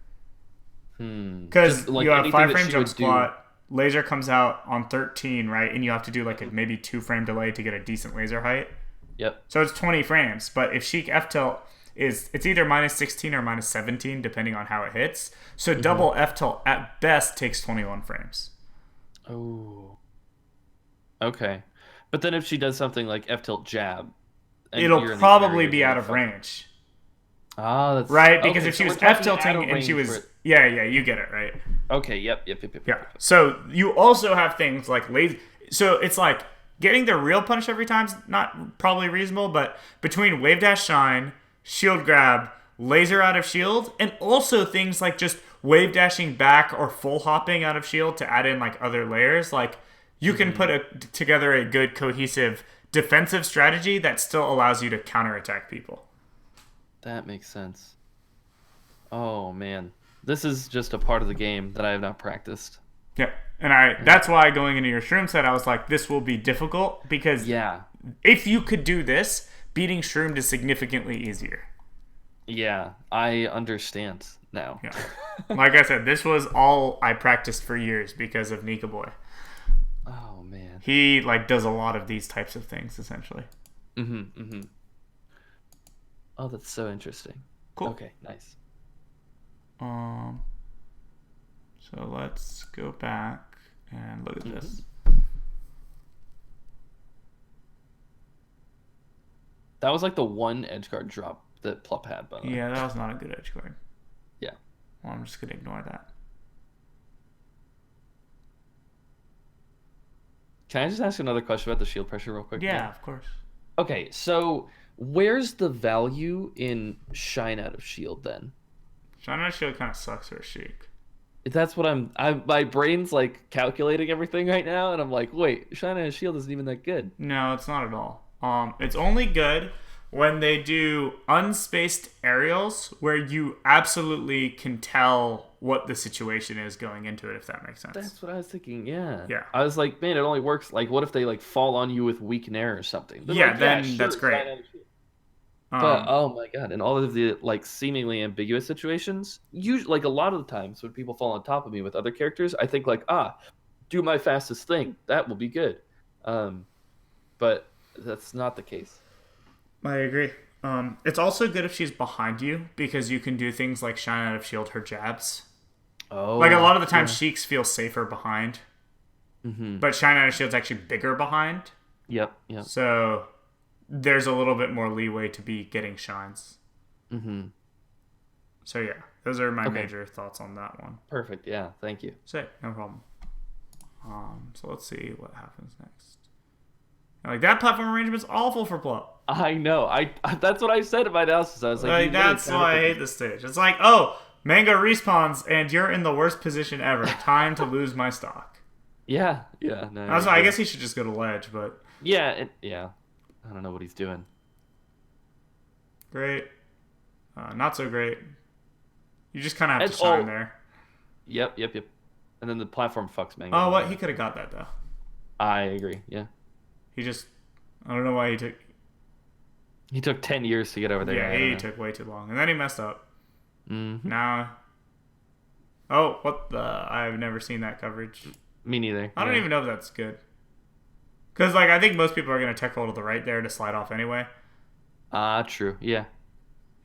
Because Just, like, you have anything 5 that frame she jump would do- squat, laser comes out on 13, right? And you have to do like a maybe 2 frame delay to get a decent laser height. Yep. So it's 20 frames. But if Sheik F tilt it's either minus 16 or minus 17 depending on how it hits. So double F tilt at best takes 21 frames. Oh. Okay. But then if she does something like F tilt jab, and It'll you're in the probably area be where out the of fuck- range. Ah, that's Right? Because okay, if so she we're was talking F out tilting of and she range was. for it. Yeah, you get it, right? Okay, yep. Yeah. So you also have things like laser. So it's like getting the real punish every time's not probably reasonable, but between wave dash shine, shield grab, laser out of shield, and also things like just wave dashing back or full hopping out of shield to add in like other layers, like you can put together a good cohesive defensive strategy that still allows you to counterattack people. That makes sense. Oh man, this is just a part of the game that I have not practiced. Yeah. And that's why going into your shroom set, I was like, this will be difficult because Yeah, if you could do this, beating shroomed is significantly easier. yeah, I understand now. Yeah. Like I said, this was all I practiced for years because of Nika Boy. Oh man. He like does a lot of these types of things essentially. Oh, that's so interesting. Cool. Okay, nice. Um so let's go back and look at this. That was like the one edge guard drop that Plup had, by the way. Yeah, that was not a good edge guard. Yeah. Well, I'm just gonna ignore that. Can I just ask another question about the shield pressure real quick? Yeah, of course. Okay, so where's the value in shine out of shield then? Shine Shield kind of sucks for a Sheik. That's what my brain's like calculating everything right now, and I'm like, wait, Shine and Shield isn't even that good. No, it's not at all. It's only good when they do unspaced aerials where you absolutely can tell what the situation is going into it, if that makes sense. That's what I was thinking. Yeah. Yeah. I was like, man, it only works. Like, what if they like fall on you with weak nair or something? They're Yeah, like, yeah, then that's sure, great. Shine and Shield. But Um, oh my god, in all of the like seemingly ambiguous situations, usually like a lot of the times when people fall on top of me with other characters, I think like, do my fastest thing. That will be good. Um, but that's not the case. I agree. It's also good if she's behind you because you can do things like shine out of shield her jabs. Like a Oh, lot of the times, yeah. Sheiks feel safer behind, Mm-hmm. but shine out of shield's actually bigger behind. Yep, yep. So there's a little bit more leeway to be getting shines. Mm-hmm. So yeah, those are my Okay, major thoughts on that one. perfect. Yeah, thank you. So no problem. So let's see what happens next. Like that platform arrangement's awful for Plop. I know. That's what I said in my analysis. I was like, Like you really that's kind why I of hate this stage. It's like, oh, Mango respawns and you're in the worst position ever. Time to lose my stock. Yeah, yeah. No, That's I why I agree. guess he should just go to ledge, but Yeah, yeah. I don't know what he's doing. great. Not so great. You just kind of have And to shine there. yep, yep, yep. And then the platform fucks Mango. Oh, in what? there. He could have got that though. I agree. Yeah, He just, I don't know why he took. he took 10 years to get over there. Yeah, I don't he know. took way too long, and then he messed up. Mm-hmm. Now, oh, what the? I've never seen that coverage. Me neither. I don't Yeah. even know if that's good. Because like I think most people are gonna tech roll to the right there to slide off anyway. True. Yeah.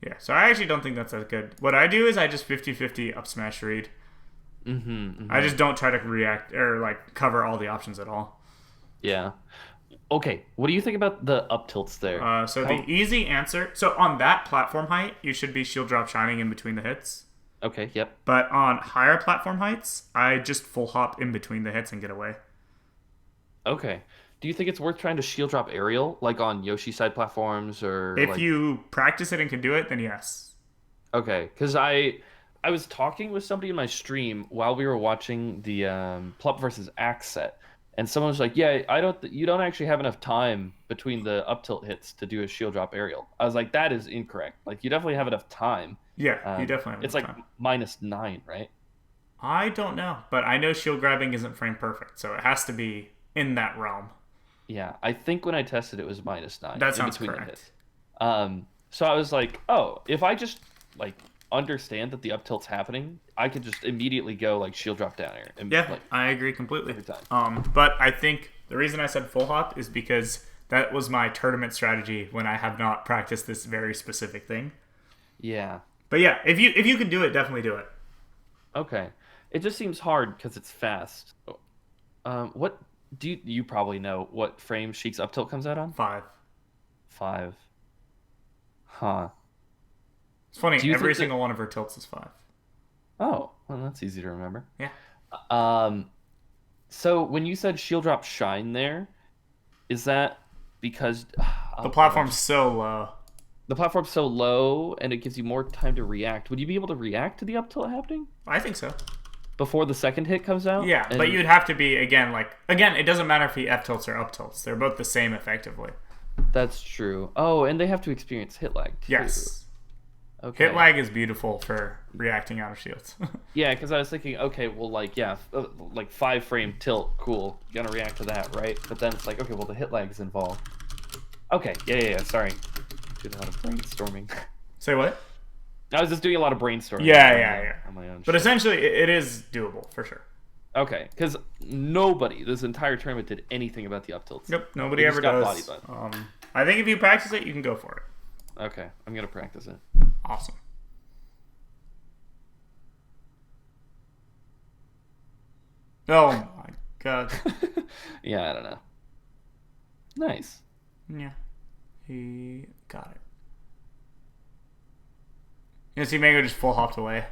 Yeah, so I actually don't think that's that good. What I do is I just 50-50 up smash read. Mm-hmm. I Mm-hmm. just don't try to react or like cover all the options at all. Yeah. Okay. What do you think about the up tilts there? So How- the easy answer, so on that platform height, you should be shield drop shining in between the hits. Okay. Yep. But on higher platform heights, I just full hop in between the hits and get away. Okay. Do you think it's worth trying to shield drop aerial, like on Yoshi side platforms, or If like? you practice it and can do it, then yes. Okay, because I was talking with somebody in my stream while we were watching the Plup versus Axe set, and someone was like, "Yeah, you don't actually have enough time between the up tilt hits to do a shield drop aerial." I was like, "That is incorrect. Like, you definitely have enough time. Yeah, you Um, definitely have it's enough like time. -9, right?" I don't know, but I know shield grabbing isn't frame perfect, so it has to be in that realm. Yeah, I think when I tested it was -9 That in sounds between the correct. hits. So I was like, "Oh, if I just like understand that the up tilt's happening, I could just immediately go like shield drop down here and Yeah, like I agree completely. every time." But I think the reason I said full hop is because that was my tournament strategy when I have not practiced this very specific thing. Yeah. But yeah, if you can do it, definitely do it. Okay. It just seems hard because it's fast. What do you probably know what frame Sheik's up tilt comes out on? 5. 5. Huh. It's funny, Do you every think that? single one of her tilts is 5. Oh, well, that's easy to remember. Yeah. Um, so when you said shield drop shine there, is that because The platform's so low. the platform's so low and it gives you more time to react? Would you be able to react to the up tilt happening I think so. before the second hit comes out? Yeah, but And- you'd have to be again, it doesn't matter if he F tilts or up tilts. They're both the same effectively. That's true. Oh, and they have to experience hit lag too. Yes. Okay. Hit lag is beautiful for reacting out of shields. Yeah, because I was thinking, okay, well, like, yeah, like 5 frame tilt, cool, gonna react to that, right? But then it's like, okay, well, the hit lag is involved. Okay, yeah, sorry. Did a lot of brainstorming. Say what? I was just doing a lot of brainstorming. Yeah. On my own But shit. essentially, it is doable for sure. Okay, because nobody this entire tournament did anything about the up tilts. Yep, nobody They ever just got does. body butt. I think if you practice it, you can go for it. Okay, I'm gonna practice it. Awesome. Oh my god. Yeah, I don't know. Nice. Yeah. He got it. You see Mango just full hopped away.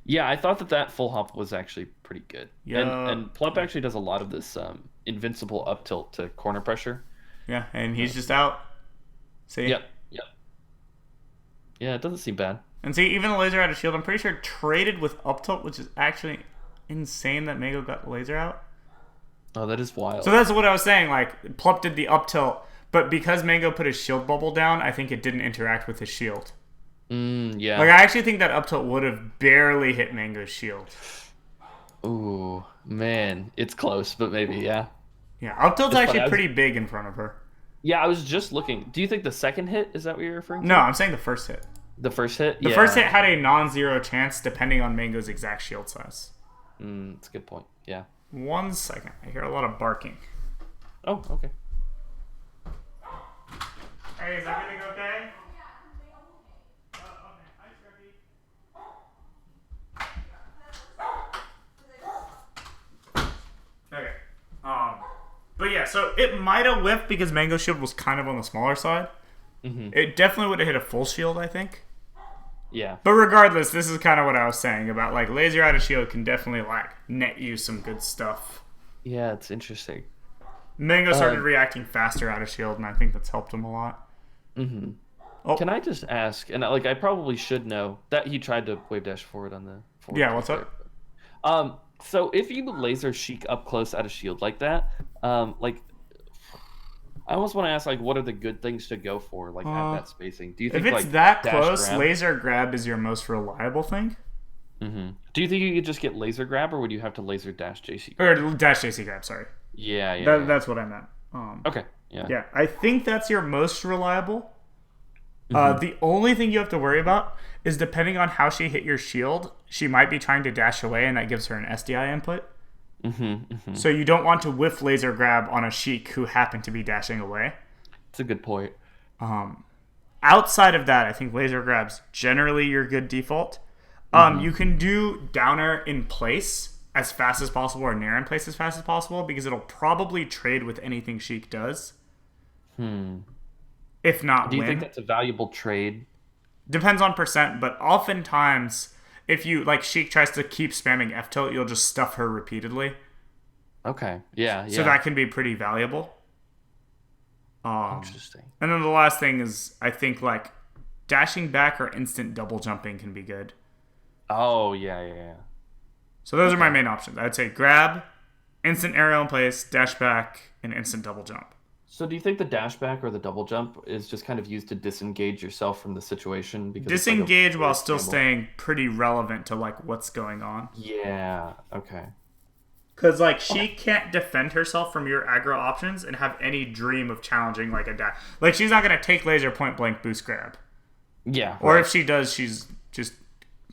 Yeah, I thought that full hop was actually pretty good. Yeah. And Plup actually does a lot of this invincible up tilt to corner pressure. Yeah, and he's just out. See? Yep. Yeah, it doesn't seem bad. And see, even the laser out of shield, I'm pretty sure traded with up tilt, which is actually insane that Mango got the laser out? Oh, that is wild. So that's what I was saying. Like, Plup did the up tilt, but because Mango put his shield bubble down, I think it didn't interact with his shield. Yeah. Like, I actually think that up tilt would have barely hit Mango's shield. Ooh, man. It's close, but maybe, yeah. Yeah, up tilt's It's actually funny, pretty big in front of her. Yeah, I was just looking. Do you think the second hit, is that what you're referring to? No, I'm saying the first hit. The first hit? The first hit had a non-zero chance depending on Mango's exact shield size. That's a good point. Yeah. 1 second. I hear a lot of barking. Oh, okay. Hey, is everything okay? Okay. But yeah, so it might have whiffed because Mango's shield was kind of on the smaller side. It definitely would have hit a full shield, I think. Yeah. But regardless, this is kind of what I was saying about like laser out of shield can definitely like net you some good stuff. Yeah, it's interesting. Mango started reacting faster out of shield, and I think that's helped him a lot. Oh. Can I just ask, and like I probably should know that he tried to wave dash forward on the forward. Yeah, what's up? So if you laser Sheik up close out of shield like that, like I almost want to ask like what are the good things to go for like at that spacing? Do you think If it's like that dash close, grab? laser grab is your most reliable thing. Do you think you could just get laser grab, or would you have to laser dash JC? Or dash JC grab, sorry. Yeah. That's what I meant. Okay. Yeah. Yeah, I think that's your most reliable. The only thing you have to worry about is depending on how she hit your shield, she might be trying to dash away, and that gives her an SDI input. So you don't want to whiff laser grab on a Sheik who happened to be dashing away. That's a good point. Outside of that, I think laser grab's generally your good default. You can do downer in place as fast as possible or nair in place as fast as possible because it'll probably trade with anything Sheik does. If not Do you win. think that's a valuable trade? Depends on percent, but oftentimes if you like Sheik tries to keep spamming F tilt, you'll just stuff her repeatedly. Okay. Yeah. So that can be pretty valuable. Interesting. And then the last thing is I think like dashing back or instant double jumping can be good. Oh yeah. So those are my main options. I'd say grab, instant aerial in place, dash back, and instant double jump. So do you think the dash back or the double jump is just kind of used to disengage yourself from the situation? Because Disengage it's like while still staying pretty relevant to like what's going on. Yeah. Okay. Because like she can't defend herself from your aggro options and have any dream of challenging like a dash. Like she's not gonna take laser point blank boost grab. Yeah. Or if she does, she's just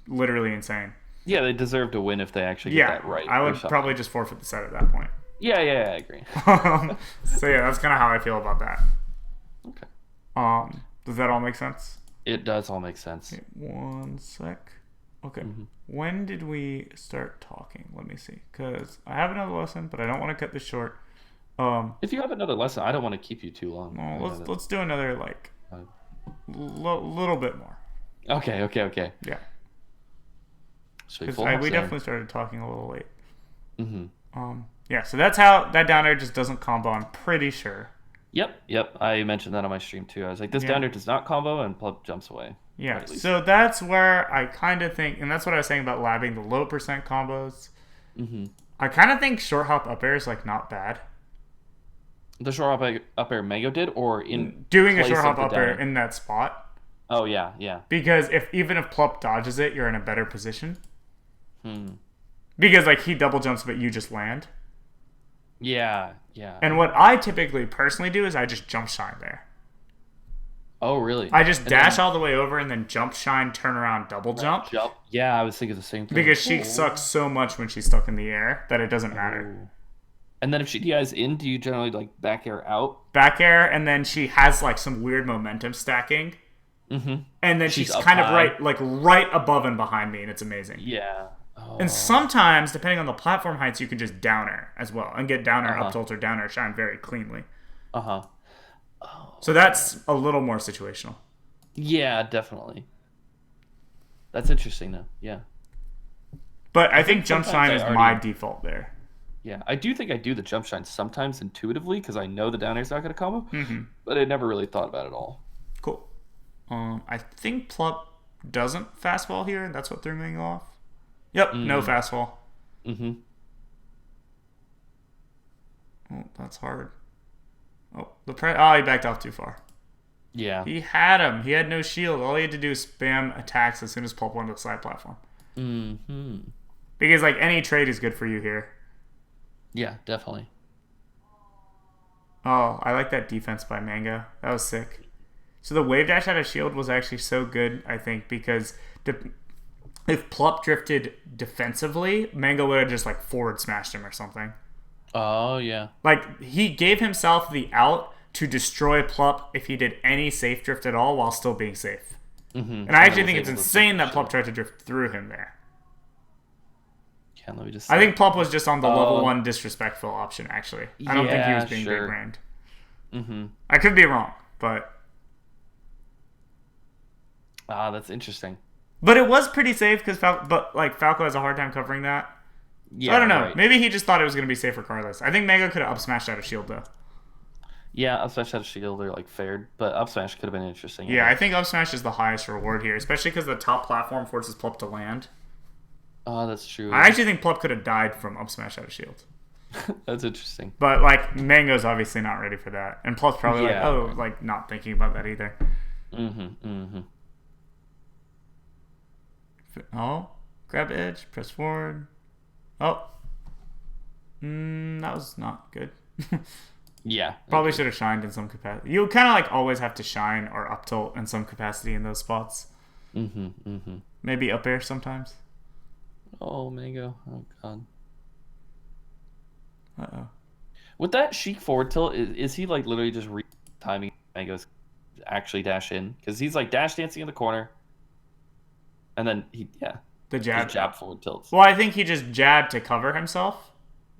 literally insane. Yeah, they deserve to win if they actually get that right. I would probably just forfeit the set at that point. Yeah, I agree. So yeah, that's kind of how I feel about that. Okay. Does that all make sense? It does all make sense. Okay, 1 sec. Okay. When did we start talking? Let me see. Because I have another lesson, but I don't want to cut this short. If you have another lesson, I don't want to keep you too long. Well, let's do another like little bit more. Okay. Yeah. Because We definitely started talking a little late. Yeah, so that's how that downer just doesn't combo, I'm pretty sure. Yep. I mentioned that on my stream too. I was like, this downer does not combo, and Plub jumps away. Yeah, so that's where I kind of think, and that's what I was saying about labbing the low percent combos. I kind of think short hop up air is like not bad. The short hop up air Mango did, or in doing a place short of hop the up air downer? in that spot. Oh yeah. Because even if Plup dodges it, you're in a better position. Because like he double jumps, but you just land. Yeah. And what I typically personally do is I just jump shine there. Oh really? I just dash all the way over and then jump shine, turn around, double jump. Yeah, I was thinking the same thing. Because Sheik sucks so much when she's stuck in the air that it doesn't matter. And then if she DIs in, do you generally like back air out? Back air, and then she has like some weird momentum stacking. And then she's kind of right above and behind me, and it's amazing. Yeah. And sometimes, depending on the platform heights, you can just downer as well and get downer up tilt or downer shine very cleanly. So that's a little more situational. Yeah, definitely. That's interesting though. Yeah. But I think jump shine is my default there. Yeah, I do think I do the jump shine sometimes intuitively because I know the downer's not going to combo, but I never really thought about it all. Cool. I think Plup doesn't fastball here, and that's what threw me off. Yep, no fastball. Mm-hmm. Oh, that's hard. Oh, oh, he backed off too far. Yeah. He had him. He had no shield. All he had to do is spam attacks as soon as Pulp went to the side platform. Mm-hmm. Because like any trade is good for you here. Yeah, definitely. Oh, I like that defense by Mango. That was sick. So the wave dash out of shield was actually so good, I think, because if Plup drifted defensively, Mango would have just like forward smashed him or something. Oh, yeah. Like he gave himself the out to destroy Plup if he did any safe drift at all while still being safe. Mm-hmm. And I actually think it's insane that Plup tried to drift through him there. Yeah, let me just. I think Plup was just on the level 1 disrespectful option, actually. I don't think he was being big brained. Mm-hmm. I could be wrong, but. Ah, that's interesting. But it was pretty safe because Falco has a hard time covering that. Yeah, So I don't know. right. Maybe he just thought it was going to be safe regardless. I think Mango could have up smashed out of shield though. Yeah, up smash out of shield or like fared, but up smash could have been interesting. Yeah, I think up smash is the highest reward here, especially because the top platform forces Plup to land. Oh, that's true. I actually think Plup could have died from up smash out of shield. That's interesting. But like Mango's obviously not ready for that, and Plup's probably Yeah. like not thinking about that either. Mm-hmm. Mm-hmm. Oh, grab edge, press forward. Oh, that was not good. Yeah. Probably should have shined in some capacity. You kind of like always have to shine or up tilt in some capacity in those spots. Mm-hmm. Mm-hmm. Maybe up air sometimes. Oh, Mango. Oh, God. Uh-oh. With that Sheik forward tilt, is he like literally just timing Mango's actually dash in? Because he's like dash dancing in the corner. And then The jab. just jab forward tilts. Well, I think he just jabbed to cover himself.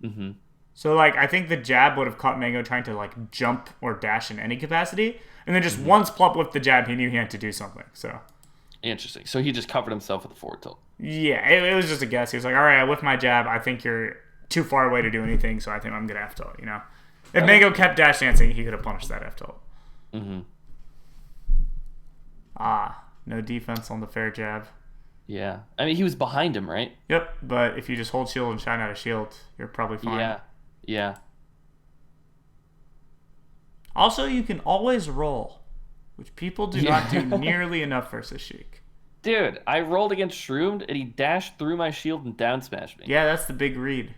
Mm-hmm. So like I think the jab would have caught Mango trying to like jump or dash in any capacity. And then just once Plup whipped the jab, he knew he had to do something. So Interesting. So he just covered himself with a forward tilt. yeah, it was just a guess. He was like, all right, I whipped my jab. I think you're too far away to do anything, so I think I'm going to F tilt, you know? If Mango kept dash dancing, he could have punished that F tilt. Mm-hmm. Ah, no defense on the fair jab. Yeah. I mean, he was behind him, right? Yep, but if you just hold shield and shine out of shield, you're probably fine. Yeah. Yeah. Also, you can always roll, which people do not do nearly enough versus Sheik. Dude, I rolled against Shroomed and he dashed through my shield and down smashed me. Yeah, that's the big read.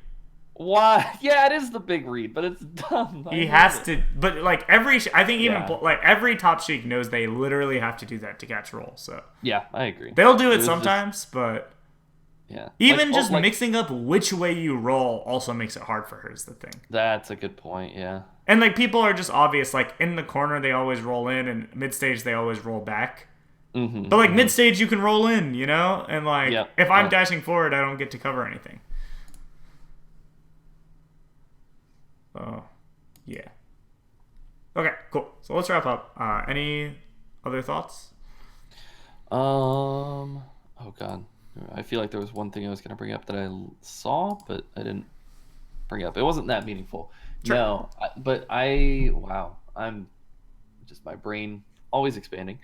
Why? Yeah, it is the big read, but it's dumb. He has to, but like I think even Yeah. like every top Sheik knows they literally have to do that to catch roll. So Yeah, I agree. they'll do it was sometimes, but Yeah. even Like, just mixing up which way you roll also makes it hard for her. Is the thing. That's a good point, yeah. And like people are just obvious. Like in the corner, they always roll in, and mid stage they always roll back. Mm-hmm. But like mid stage, you can roll in, you know. And like Yep, if I'm yep. dashing forward, I don't get to cover anything. Oh, yeah. Okay, cool. So let's wrap up. Any other thoughts? Oh god. I feel like there was one thing I was going to bring up that I saw, but I didn't bring up. It wasn't that meaningful. Sure. No, wow. I'm just my brain always expanding.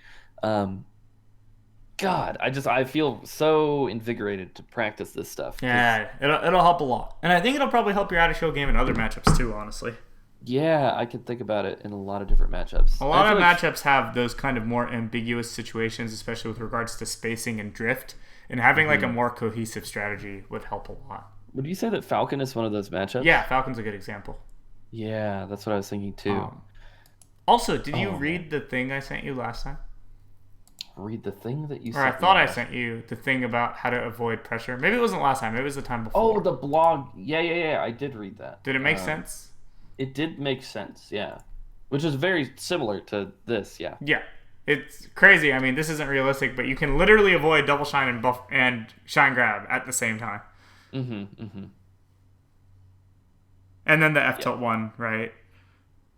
God, I feel so invigorated to practice this stuff. Yeah, it'll help a lot, and I think it'll probably help your out of show game in other matchups too. Honestly, Yeah, I can think about it in a lot of different matchups. a lot I of feel like- matchups have those kind of more ambiguous situations, especially with regards to spacing and drift, and having like a more cohesive strategy would help a lot. Would you say that Falcon is one of those matchups? Yeah, Falcon's a good example. Yeah, that's what I was thinking too. Also, did you Oh, read the thing I sent you last time? Read the thing that you Or I sent thought me I last- sent you the thing about how to avoid pressure. Maybe it wasn't last time. Maybe it was the time Oh, before. the blog. Yeah. I did read that. Did it make sense? It did make sense, yeah. Which is very similar to this, yeah. Yeah. It's crazy. I mean, this isn't realistic, but you can literally avoid double shine and buff and shine grab at the same time. Mm-hmm. And then the F tilt one, right?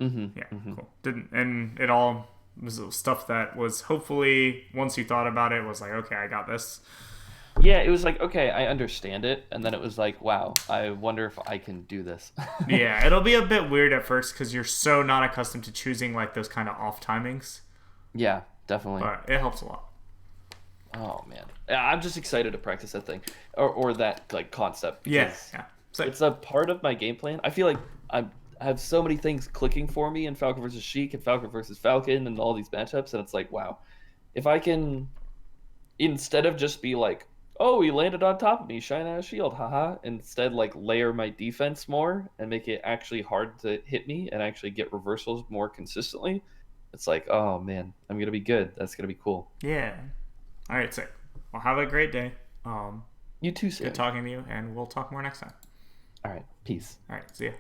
Mm-hmm. Yeah, cool. And it all was stuff that was hopefully once you thought about it was like, okay, I got this. Yeah, it was like, okay, I understand it, and then it was like, wow, I wonder if I can do this. Yeah, it'll be a bit weird at first because you're so not accustomed to choosing like those kind of off timings, Yeah, definitely. but it helps a lot. Oh man, yeah, I'm just excited to practice that thing, or that like concept Yeah, because yeah. So it's a part of my game plan. I feel like I have so many things clicking for me in Falcon versus Sheik and Falcon versus Falcon and all these matchups, and it's like, wow, if I can instead of just be like, oh, he landed on top of me, shine out a shield, haha, instead like layer my defense more and make it actually hard to hit me and actually get reversals more consistently. It's like, oh man, I'm gonna be good. That's gonna be cool. yeah. All right, sick. Well, have a great day. You too, Good Sammy. talking to you, and we'll talk more next time. All right, peace. All right, see ya.